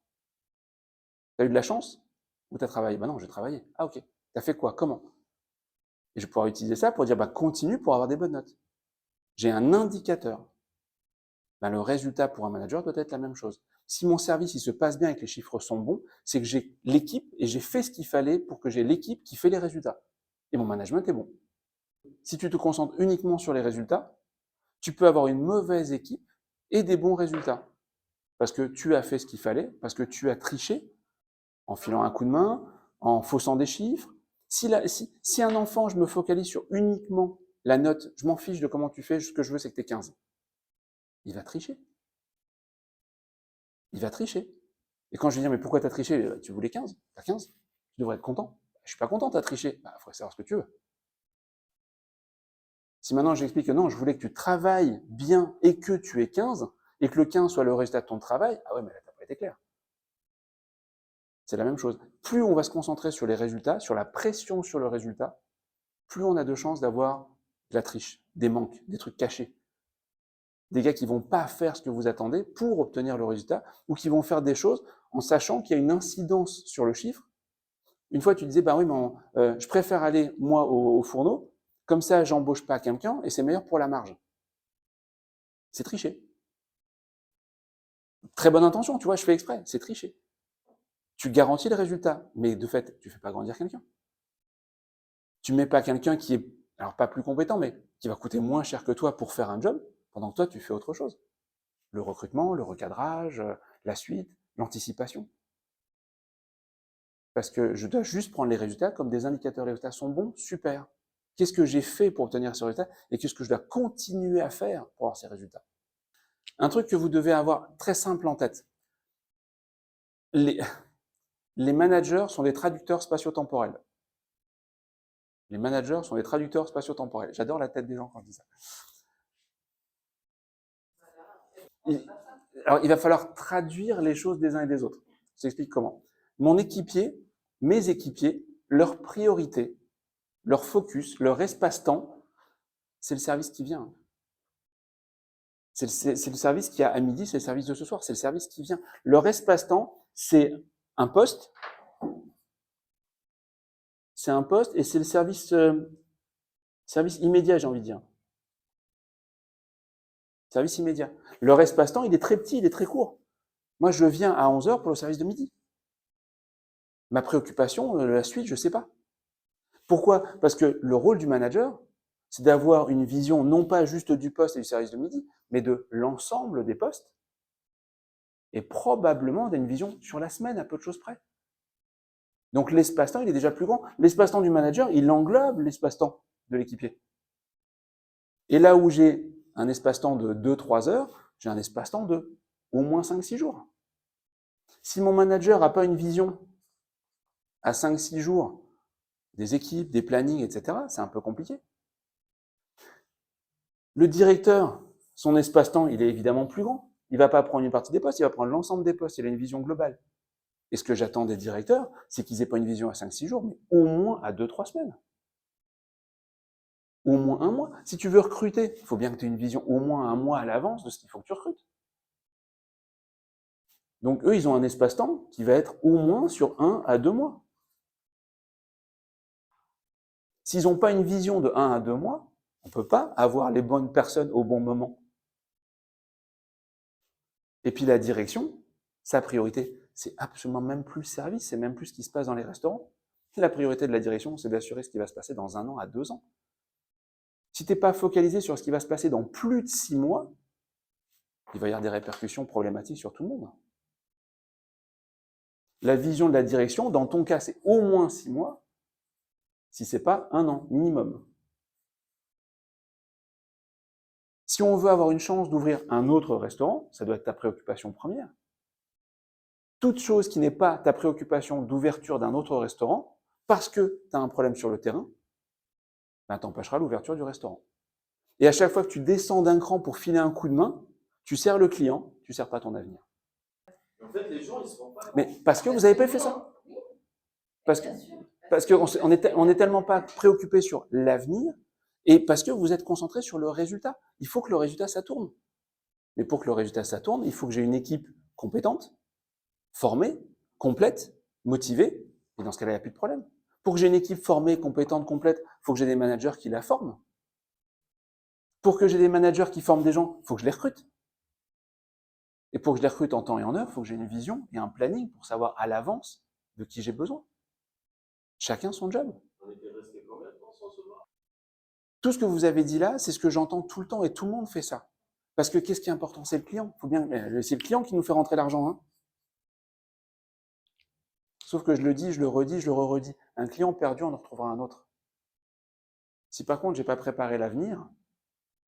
as eu de la chance ? Ou tu as travaillé ? Ben non, j'ai travaillé. Ah ok. Tu as fait quoi ? Comment ? Et je vais pouvoir utiliser ça pour dire, bah, continue pour avoir des bonnes notes. J'ai un indicateur. Ben, le résultat pour un manager doit être la même chose. Si mon service il se passe bien et que les chiffres sont bons, c'est que j'ai l'équipe et j'ai fait ce qu'il fallait pour que j'ai l'équipe qui fait les résultats. Et mon management est bon. Si tu te concentres uniquement sur les résultats, tu peux avoir une mauvaise équipe et des bons résultats. Parce que tu as fait ce qu'il fallait, parce que tu as triché en filant un coup de main, en faussant des chiffres. Si un enfant, je me focalise sur uniquement la note, je m'en fiche de comment tu fais, ce que je veux c'est que tu aies 15. Il va tricher. Il va tricher. Et quand je vais dire, mais pourquoi tu as triché ? Tu voulais 15, tu as 15, tu devrais être content. Je suis pas content, tu as triché. Il faudrait savoir ce que tu veux. Si maintenant j'explique que non, je voulais que tu travailles bien et que tu aies 15, et que le 15 soit le résultat de ton travail, ah ouais, mais là, tu n'as pas été clair. C'est la même chose. Plus on va se concentrer sur les résultats, sur la pression sur le résultat, plus on a de chances d'avoir de la triche, des manques, des trucs cachés. Des gars qui vont pas faire ce que vous attendez pour obtenir le résultat, ou qui vont faire des choses en sachant qu'il y a une incidence sur le chiffre. Une fois, tu disais, bah oui, mais je préfère aller, moi, au fourneau, comme ça, j'embauche pas quelqu'un, et c'est meilleur pour la marge. C'est tricher. Très bonne intention, tu vois, je fais exprès, c'est tricher. Tu garantis le résultat, mais de fait, tu fais pas grandir quelqu'un. Tu mets pas quelqu'un qui est, alors pas plus compétent, mais qui va coûter moins cher que toi pour faire un job, pendant que toi, tu fais autre chose. Le recrutement, le recadrage, la suite, l'anticipation. Parce que je dois juste prendre les résultats comme des indicateurs. Les résultats sont bons, super. Qu'est-ce que j'ai fait pour obtenir ce résultat et qu'est-ce que je dois continuer à faire pour avoir ces résultats ? Un truc que vous devez avoir très simple en tête. Les managers sont des traducteurs spatio-temporels. Les managers sont des traducteurs spatio-temporels. J'adore la tête des gens quand je dis ça. Alors, il va falloir traduire les choses des uns et des autres. Je t'explique comment. Mon équipier, mes équipiers, leur priorité, leur focus, leur espace-temps, c'est le service qui vient. C'est le service qui a à midi, c'est le service de ce soir, c'est le service qui vient. Leur espace-temps, c'est un poste. C'est un poste et c'est le service immédiat, j'ai envie de dire. Service immédiat. Leur espace-temps, il est très petit, il est très court. Moi, je viens à 11h pour le service de midi. Ma préoccupation, la suite, je ne sais pas. Pourquoi ? Parce que le rôle du manager, c'est d'avoir une vision non pas juste du poste et du service de midi, mais de l'ensemble des postes et probablement d'une vision sur la semaine à peu de choses près. Donc l'espace-temps, il est déjà plus grand. L'espace-temps du manager, il englobe l'espace-temps de l'équipier. Et là où j'ai un espace-temps de 2-3 heures, j'ai un espace-temps de au moins 5-6 jours. Si mon manager n'a pas une vision à 5-6 jours des équipes, des plannings, etc., c'est un peu compliqué. Le directeur, son espace-temps, il est évidemment plus grand. Il va pas prendre une partie des postes, il va prendre l'ensemble des postes. Il a une vision globale. Et ce que j'attends des directeurs, c'est qu'ils aient pas une vision à 5-6 jours, mais au moins à 2-3 semaines. Au moins un mois. Si tu veux recruter, il faut bien que tu aies une vision au moins un mois à l'avance de ce qu'il faut que tu recrutes. Donc eux, ils ont un espace-temps qui va être au moins sur 1 à 2 mois. S'ils n'ont pas une vision de 1 à 2 mois, on ne peut pas avoir les bonnes personnes au bon moment. Et puis la direction, sa priorité, c'est absolument même plus le service, c'est même plus ce qui se passe dans les restaurants. La priorité de la direction, c'est d'assurer ce qui va se passer dans 1 an à 2 ans. Si tu n'es pas focalisé sur ce qui va se passer dans plus de 6 mois, il va y avoir des répercussions problématiques sur tout le monde. La vision de la direction, dans ton cas, c'est au moins 6 mois, si ce n'est pas 1 an minimum. Si on veut avoir une chance d'ouvrir un autre restaurant, ça doit être ta préoccupation première. Toute chose qui n'est pas ta préoccupation d'ouverture d'un autre restaurant, parce que tu as un problème sur le terrain, ben, t'empêchera l'ouverture du restaurant. Et à chaque fois que tu descends d'un cran pour filer un coup de main, tu sers le client, tu ne sers pas ton avenir. En fait, les gens, ils se rendent pas compte. Mais parce que vous n'avez pas fait ça. Parce qu'on est tellement pas préoccupé sur l'avenir et parce que vous êtes concentré sur le résultat. Il faut que le résultat, ça tourne. Mais pour que le résultat, ça tourne, il faut que j'ai une équipe compétente, formée, complète, motivée. Et dans ce cas-là, il n'y a plus de problème. Pour que j'ai une équipe formée, compétente, complète, il faut que j'ai des managers qui la forment. Pour que j'ai des managers qui forment des gens, il faut que je les recrute. Et pour que je les recrute en temps et en heure, il faut que j'ai une vision et un planning pour savoir à l'avance de qui j'ai besoin. Chacun son job. On était resté combien de temps sans se voir? Tout ce que vous avez dit là, c'est ce que j'entends tout le temps et tout le monde fait ça. Parce que qu'est-ce qui est important? C'est le client. C'est le client qui nous fait rentrer l'argent. Hein. Sauf que je le dis, je le redis, je le redis. Un client perdu, on en retrouvera un autre. Si par contre, je n'ai pas préparé l'avenir,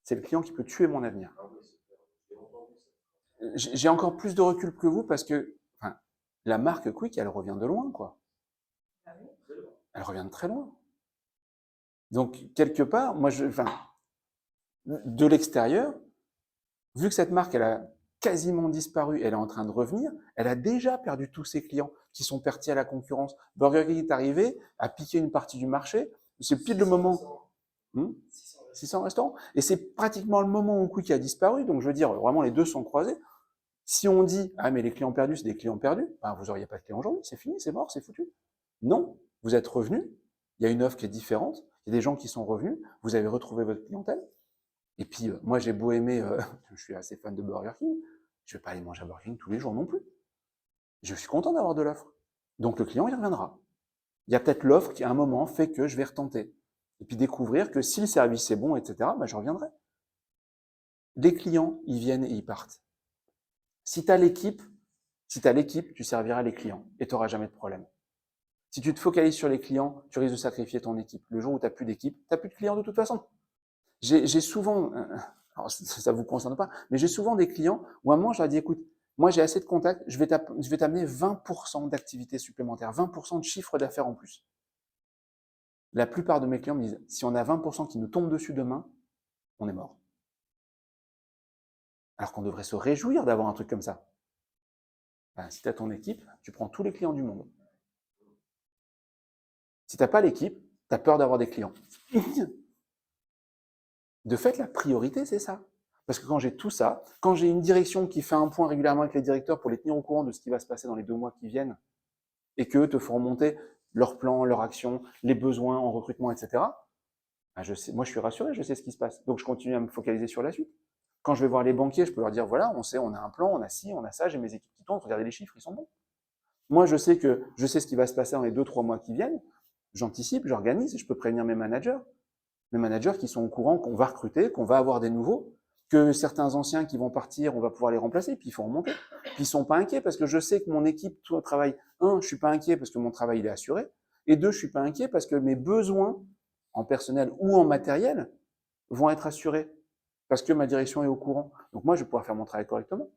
c'est le client qui peut tuer mon avenir. Ah oui, c'est clair. J'ai entendu ça. J'ai encore plus de recul que vous parce que la marque Quick, elle revient de loin, quoi. Très loin. Elle revient de très loin. Donc, quelque part, moi, de l'extérieur, vu que cette marque, elle a quasiment disparu, elle est en train de revenir, elle a déjà perdu tous ses clients qui sont partis à la concurrence. Burger King est arrivé, a piqué une partie du marché. C'est pile le moment. 600 restaurants. Et c'est pratiquement le moment où Quick a disparu. Donc, je veux dire, vraiment, les deux sont croisés. Si on dit, ah, mais les clients perdus, c'est des clients perdus, ben, vous n'auriez pas de clients aujourd'hui, c'est fini, c'est mort, c'est foutu. Non, vous êtes revenus, il y a une offre qui est différente, il y a des gens qui sont revenus, vous avez retrouvé votre clientèle. Et puis, moi, j'ai beau aimer, je suis assez fan de Burger King, je ne vais pas aller manger à Burger King tous les jours non plus. Je suis content d'avoir de l'offre. Donc, le client, il reviendra. Il y a peut-être l'offre qui, à un moment, fait que je vais retenter. Et puis, découvrir que si le service est bon, etc., ben, je reviendrai. Les clients, ils viennent et ils partent. Si tu as l'équipe, tu serviras les clients et tu n'auras jamais de problème. Si tu te focalises sur les clients, tu risques de sacrifier ton équipe. Le jour où tu n'as plus d'équipe, tu n'as plus de clients de toute façon. J'ai souvent, alors ça ne vous concerne pas, mais j'ai souvent des clients où à un moment, je leur dis, écoute, moi j'ai assez de contacts, je vais t'amener 20% d'activité supplémentaire, 20% de chiffre d'affaires en plus. La plupart de mes clients me disent, si on a 20% qui nous tombent dessus demain, on est mort. Alors qu'on devrait se réjouir d'avoir un truc comme ça. Ben, si tu as ton équipe, tu prends tous les clients du monde. Si tu n'as pas l'équipe, tu as peur d'avoir des clients. De fait, la priorité, c'est ça. Parce que quand j'ai tout ça, quand j'ai une direction qui fait un point régulièrement avec les directeurs pour les tenir au courant de ce qui va se passer dans les 2 mois qui viennent, et qu'eux te font remonter leurs plans, leurs actions, les besoins en recrutement, etc., ben moi je suis rassuré, je sais ce qui se passe. Donc je continue à me focaliser sur la suite. Quand je vais voir les banquiers, je peux leur dire, voilà, on sait, on a un plan, on a ci, on a ça, j'ai mes équipes qui tournent, regardez les chiffres, ils sont bons. Moi, je sais ce qui va se passer dans les 2-3 mois qui viennent, j'anticipe, j'organise, et je peux prévenir mes managers qui sont au courant qu'on va recruter, qu'on va avoir des nouveaux, que certains anciens qui vont partir, on va pouvoir les remplacer, puis ils font remonter. Puis ils sont pas inquiets parce que je sais que mon équipe, tout le travail, je suis pas inquiet parce que mon travail il est assuré, et 2, je suis pas inquiet parce que mes besoins en personnel ou en matériel vont être assurés parce que ma direction est au courant. Donc moi, je vais pouvoir faire mon travail correctement.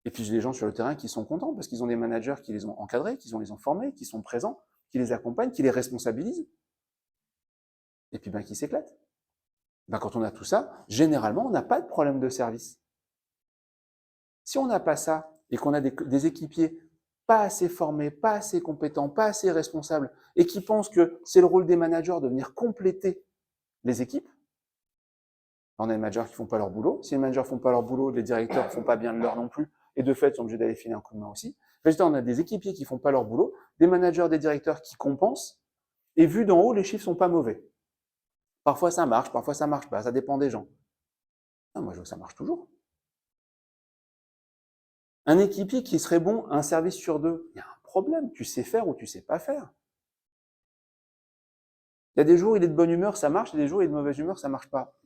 Et puis j'ai des gens sur le terrain qui sont contents parce qu'ils ont des managers qui les ont encadrés, qui les ont formés, qui sont présents, qui les accompagnent, qui les responsabilisent. Et puis qui s'éclatent. Quand on a tout ça, généralement, on n'a pas de problème de service. Si on n'a pas ça et qu'on a des équipiers pas assez formés, pas assez compétents, pas assez responsables et qui pensent que c'est le rôle des managers de venir compléter les équipes, on a des managers qui font pas leur boulot. Si les managers font pas leur boulot, les directeurs font pas bien le leur non plus et de fait sont obligés d'aller filer un coup de main aussi. Résultat, on a des équipiers qui font pas leur boulot, des managers, des directeurs qui compensent et vu d'en haut, les chiffres sont pas mauvais. Parfois ça marche pas, ça dépend des gens. Ah, moi je veux que ça marche toujours. Un équipier qui serait bon à un service sur deux, il y a un problème, tu sais faire ou tu sais pas faire. Il y a des jours où il est de bonne humeur, ça marche, il y a des jours où il est de mauvaise humeur, ça marche pas.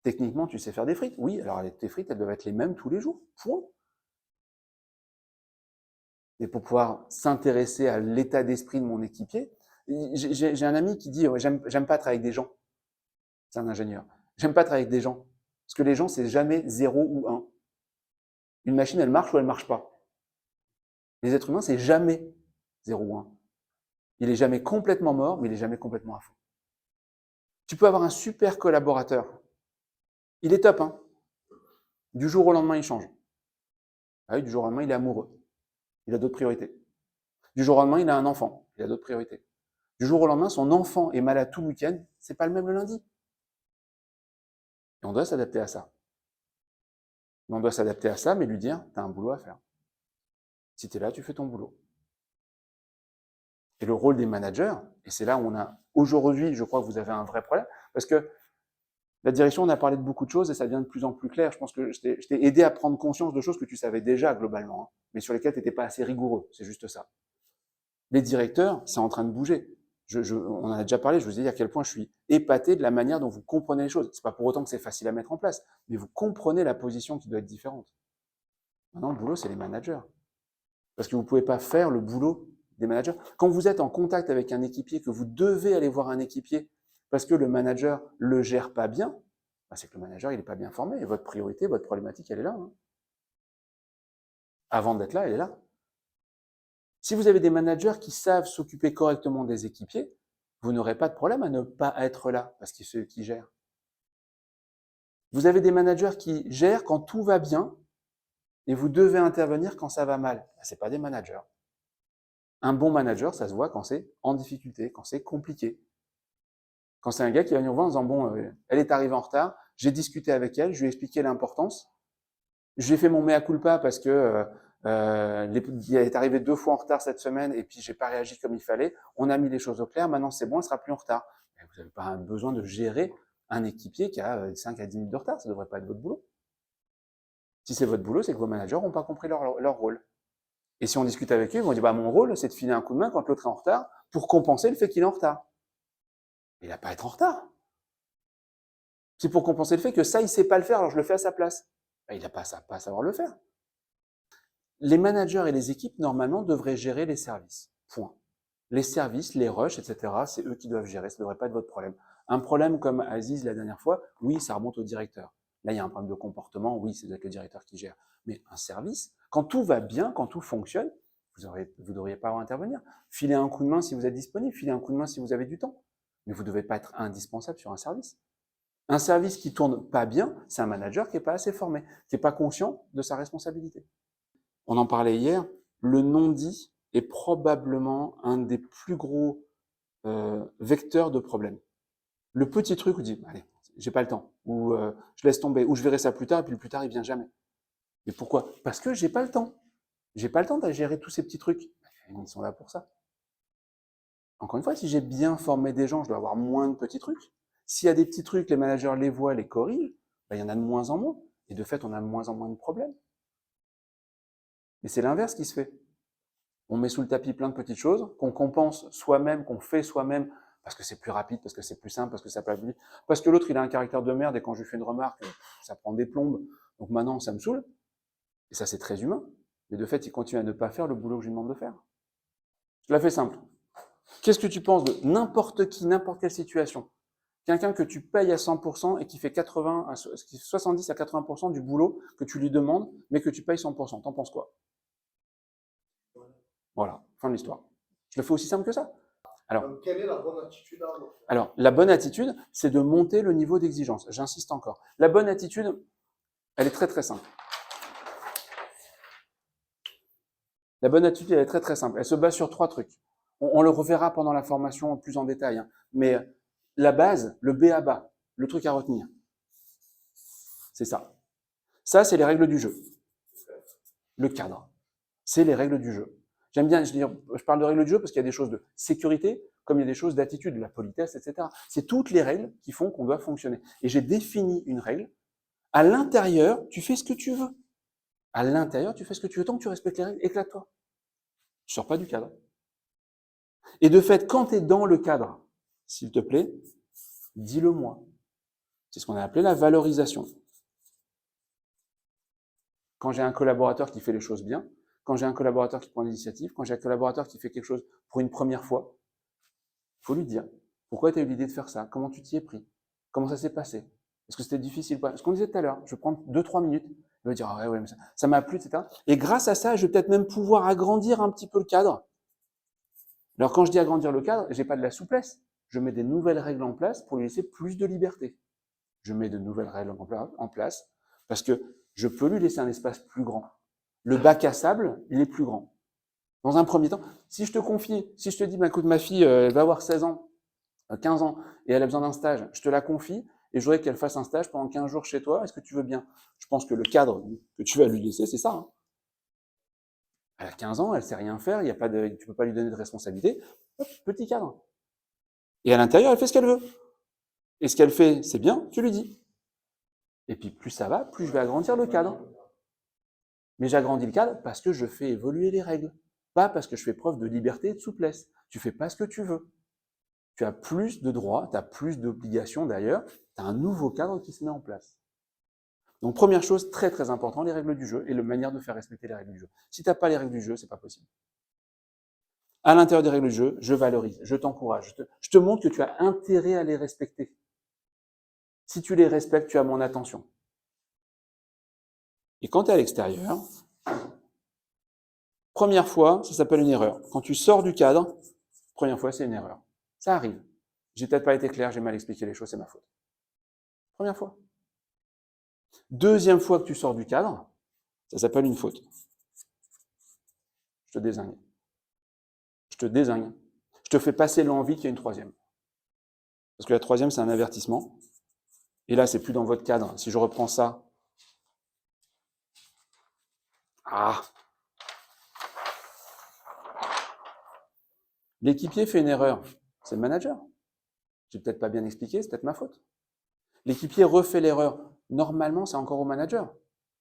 Techniquement, tu sais faire des frites. Oui, alors tes frites, elles doivent être les mêmes tous les jours. Point. Et pour pouvoir s'intéresser à l'état d'esprit de mon équipier, j'ai un ami qui dit ouais, j'aime pas travailler avec des gens. C'est un ingénieur. J'aime pas travailler avec des gens. Parce que les gens, c'est jamais 0 ou 1. Une machine, elle marche ou elle marche pas. Les êtres humains, c'est jamais 0 ou 1. Il est jamais complètement mort, mais il est jamais complètement à fond. Tu peux avoir un super collaborateur. Il est top, hein. Du jour au lendemain, il change. Ah oui, du jour au lendemain, il est amoureux. Il a d'autres priorités. Du jour au lendemain, il a un enfant. Il a d'autres priorités. Du jour au lendemain, son enfant est malade tout le week-end. C'est pas le même le lundi. Et on doit s'adapter à ça. On doit s'adapter à ça, mais lui dire, tu as un boulot à faire. Si tu es là, tu fais ton boulot. Et le rôle des managers, et c'est là où on a, aujourd'hui, je crois que vous avez un vrai problème, parce que la direction, on a parlé de beaucoup de choses et ça devient de plus en plus clair. Je pense que je t'ai aidé à prendre conscience de choses que tu savais déjà globalement, hein, mais sur lesquelles tu n'étais pas assez rigoureux. C'est juste ça. Les directeurs, c'est en train de bouger. On en a déjà parlé, je vous ai dit à quel point je suis épaté de la manière dont vous comprenez les choses. C'est pas pour autant que c'est facile à mettre en place, mais vous comprenez la position qui doit être différente. Maintenant, le boulot, c'est les managers. Parce que vous ne pouvez pas faire le boulot des managers. Quand vous êtes en contact avec un équipier, que vous devez aller voir un équipier parce que le manager ne le gère pas bien, bah c'est que le manager, il n'est pas bien formé. Et votre priorité, votre problématique, elle est là. Hein. Avant d'être là, elle est là. Si vous avez des managers qui savent s'occuper correctement des équipiers, vous n'aurez pas de problème à ne pas être là, parce que c'est eux qui gèrent. Vous avez des managers qui gèrent quand tout va bien, et vous devez intervenir quand ça va mal. Ce n'est pas des managers. Un bon manager, ça se voit quand c'est en difficulté, quand c'est compliqué. Quand c'est un gars qui va venir voir en disant, bon, elle est arrivée en retard, j'ai discuté avec elle, je lui ai expliqué l'importance, j'ai fait mon mea culpa parce que il est arrivé 2 fois en retard cette semaine et puis j'ai pas réagi comme il fallait. On a mis les choses au clair. Maintenant, c'est bon, elle sera plus en retard. Mais vous n'avez pas besoin de gérer un équipier qui a 5 à 10 minutes de retard. Ça devrait pas être votre boulot. Si c'est votre boulot, c'est que vos managers n'ont pas compris leur rôle. Et si on discute avec eux, ils vont dire, bah, mon rôle, c'est de filer un coup de main quand l'autre est en retard pour compenser le fait qu'il est en retard. Il n'a pas à être en retard. C'est pour compenser le fait que ça, il sait pas le faire, alors je le fais à sa place. Ben, il n'a pas à savoir le faire. Les managers et les équipes, normalement, devraient gérer les services. Point. Les services, les rushs, etc., c'est eux qui doivent gérer. Ça ne devrait pas être votre problème. Un problème comme Aziz la dernière fois, oui, ça remonte au directeur. Là, il y a un problème de comportement, oui, c'est peut-être le directeur qui gère. Mais un service, quand tout va bien, quand tout fonctionne, vous ne devriez pas avoir à intervenir. Filez un coup de main si vous êtes disponible, filez un coup de main si vous avez du temps. Mais vous ne devez pas être indispensable sur un service. Un service qui tourne pas bien, c'est un manager qui n'est pas assez formé, qui n'est pas conscient de sa responsabilité. On en parlait hier, le non-dit est probablement un des plus gros vecteurs de problèmes. Le petit truc où tu dis, allez, j'ai pas le temps, ou je laisse tomber, ou je verrai ça plus tard, et puis le plus tard, il vient jamais. Mais pourquoi? Parce que j'ai pas le temps. J'ai pas le temps de gérer tous ces petits trucs. Ils sont là pour ça. Encore une fois, si j'ai bien formé des gens, je dois avoir moins de petits trucs. S'il y a des petits trucs, les managers les voient, les corrigent, ben, il y en a de moins en moins. Et de fait, on a de moins en moins de problèmes. Mais c'est l'inverse qui se fait. On met sous le tapis plein de petites choses qu'on compense soi-même, qu'on fait soi-même, parce que c'est plus rapide, parce que c'est plus simple, parce que ça peut plus vite, parce que l'autre, il a un caractère de merde et quand je lui fais une remarque, ça prend des plombes. Donc maintenant, ça me saoule. Et ça, c'est très humain. Mais de fait, il continue à ne pas faire le boulot que je lui demande de faire. Je la fais simple. Qu'est-ce que tu penses de n'importe qui, n'importe quelle situation? Quelqu'un que tu payes à 100% et qui fait 70 à 80% du boulot que tu lui demandes, mais que tu payes 100%. T'en penses quoi? Voilà, fin de l'histoire. Je le fais aussi simple que ça. Donc, quelle est la bonne attitude à avoir? Alors, la bonne attitude, c'est de monter le niveau d'exigence. J'insiste encore. La bonne attitude, elle est très très simple. La bonne attitude, elle est très très simple. Elle se base sur 3 trucs. On le reverra pendant la formation plus en détail, hein. Mais la base, le B à bas, le truc à retenir, c'est ça. Ça, c'est les règles du jeu. Le cadre, c'est les règles du jeu. J'aime bien, je parle de règles du jeu parce qu'il y a des choses de sécurité, comme il y a des choses d'attitude, de la politesse, etc. C'est toutes les règles qui font qu'on doit fonctionner. Et j'ai défini une règle. À l'intérieur, tu fais ce que tu veux. À l'intérieur, tu fais ce que tu veux. Tant que tu respectes les règles, éclate-toi. Tu sors pas du cadre. Et de fait, quand tu es dans le cadre, s'il te plaît, dis-le moi. C'est ce qu'on a appelé la valorisation. Quand j'ai un collaborateur qui fait les choses bien, quand j'ai un collaborateur qui prend l'initiative, quand j'ai un collaborateur qui fait quelque chose pour une première fois, il faut lui dire pourquoi tu as eu l'idée de faire ça, comment tu t'y es pris, comment ça s'est passé, est-ce que c'était difficile ou pas. Ce qu'on disait tout à l'heure, je vais prendre 2-3 minutes, je vais dire ah ouais, mais ça m'a plu, etc. Et grâce à ça, je vais peut-être même pouvoir agrandir un petit peu le cadre. Alors quand je dis agrandir le cadre, j'ai pas de la souplesse, je mets des nouvelles règles en place pour lui laisser plus de liberté. Je mets de nouvelles règles en place parce que je peux lui laisser un espace plus grand. Le bac à sable, il est plus grand. Dans un premier temps, si je te dis, bah, écoute, ma fille, elle va avoir 16 ans, 15 ans, et elle a besoin d'un stage, je te la confie, et je voudrais qu'elle fasse un stage pendant 15 jours chez toi, est-ce que tu veux bien? Je pense que le cadre que tu vas lui laisser, c'est ça, hein. Elle a 15 ans, elle sait rien faire, tu peux pas lui donner de responsabilité. Hop, petit cadre. Et à l'intérieur, elle fait ce qu'elle veut. Et ce qu'elle fait, c'est bien, tu lui dis. Et puis plus ça va, plus je vais agrandir le cadre. Mais j'agrandis le cadre parce que je fais évoluer les règles. Pas parce que je fais preuve de liberté et de souplesse. Tu fais pas ce que tu veux. Tu as plus de droits, tu as plus d'obligations d'ailleurs, tu as un nouveau cadre qui se met en place. Donc première chose, très très important, les règles du jeu et la manière de faire respecter les règles du jeu. Si tu n'as pas les règles du jeu, c'est pas possible. À l'intérieur des règles du jeu, je valorise, je t'encourage, je te montre que tu as intérêt à les respecter. Si tu les respectes, tu as mon attention. Et quand tu es à l'extérieur, première fois, ça s'appelle une erreur. Quand tu sors du cadre, première fois, c'est une erreur. Ça arrive. J'ai peut-être pas été clair, j'ai mal expliqué les choses, c'est ma faute. Première fois. Deuxième fois que tu sors du cadre, ça s'appelle une faute. Je te désigne. Je te désigne. Je te fais passer l'envie qu'il y a une troisième. Parce que la troisième, c'est un avertissement. Et là, c'est plus dans votre cadre. Si je reprends ça. Ah! L'équipier fait une erreur. C'est le manager. J'ai peut-être pas bien expliqué, c'est peut-être ma faute. L'équipier refait l'erreur. Normalement, c'est encore au manager.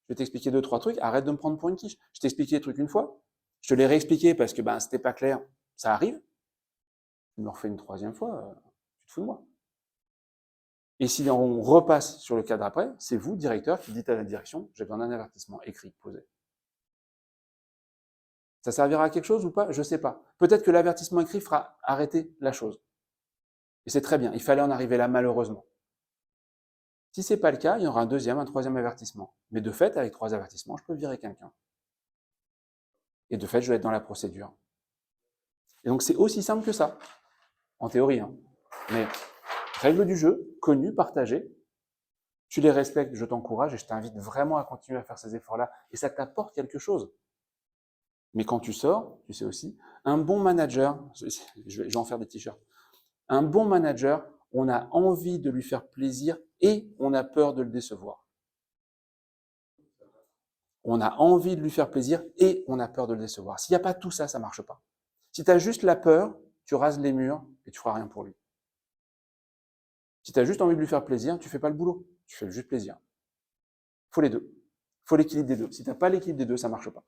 Je vais t'expliquer 2-3 trucs. Arrête de me prendre pour une quiche. Je t'ai expliqué les trucs une fois. Je te l'ai réexpliqué parce que c'était pas clair. Ça arrive. Tu me le refais une troisième fois, tu te fous de moi. Et si on repasse sur le cadre après, c'est vous, directeur, qui dites à la direction, j'ai besoin d'un avertissement écrit, posé. Ça servira à quelque chose ou pas? Je sais pas. Peut-être que l'avertissement écrit fera arrêter la chose. Et c'est très bien. Il fallait en arriver là, malheureusement. Si c'est pas le cas, il y aura un deuxième, un troisième avertissement. Mais de fait, avec 3 avertissements, je peux virer quelqu'un. Et de fait, je vais être dans la procédure. Et donc, c'est aussi simple que ça. En théorie, hein. Mais règles du jeu, connues, partagées. Tu les respectes, je t'encourage et je t'invite vraiment à continuer à faire ces efforts-là. Et ça t'apporte quelque chose. Mais quand tu sors, tu sais aussi, un bon manager, je vais en faire des t-shirts. Un bon manager, on a envie de lui faire plaisir et on a peur de le décevoir. On a envie de lui faire plaisir et on a peur de le décevoir. S'il n'y a pas tout ça, ça ne marche pas. Si tu as juste la peur, tu rases les murs et tu ne feras rien pour lui. Si tu as juste envie de lui faire plaisir, tu ne fais pas le boulot. Tu fais juste plaisir. Il faut les deux. Il faut l'équilibre des deux. Si tu n'as pas l'équilibre des deux, ça ne marche pas.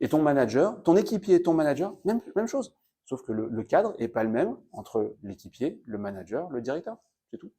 Et ton manager, ton équipier et ton manager, même chose. Sauf que le cadre n'est pas le même entre l'équipier, le manager, le directeur. C'est tout.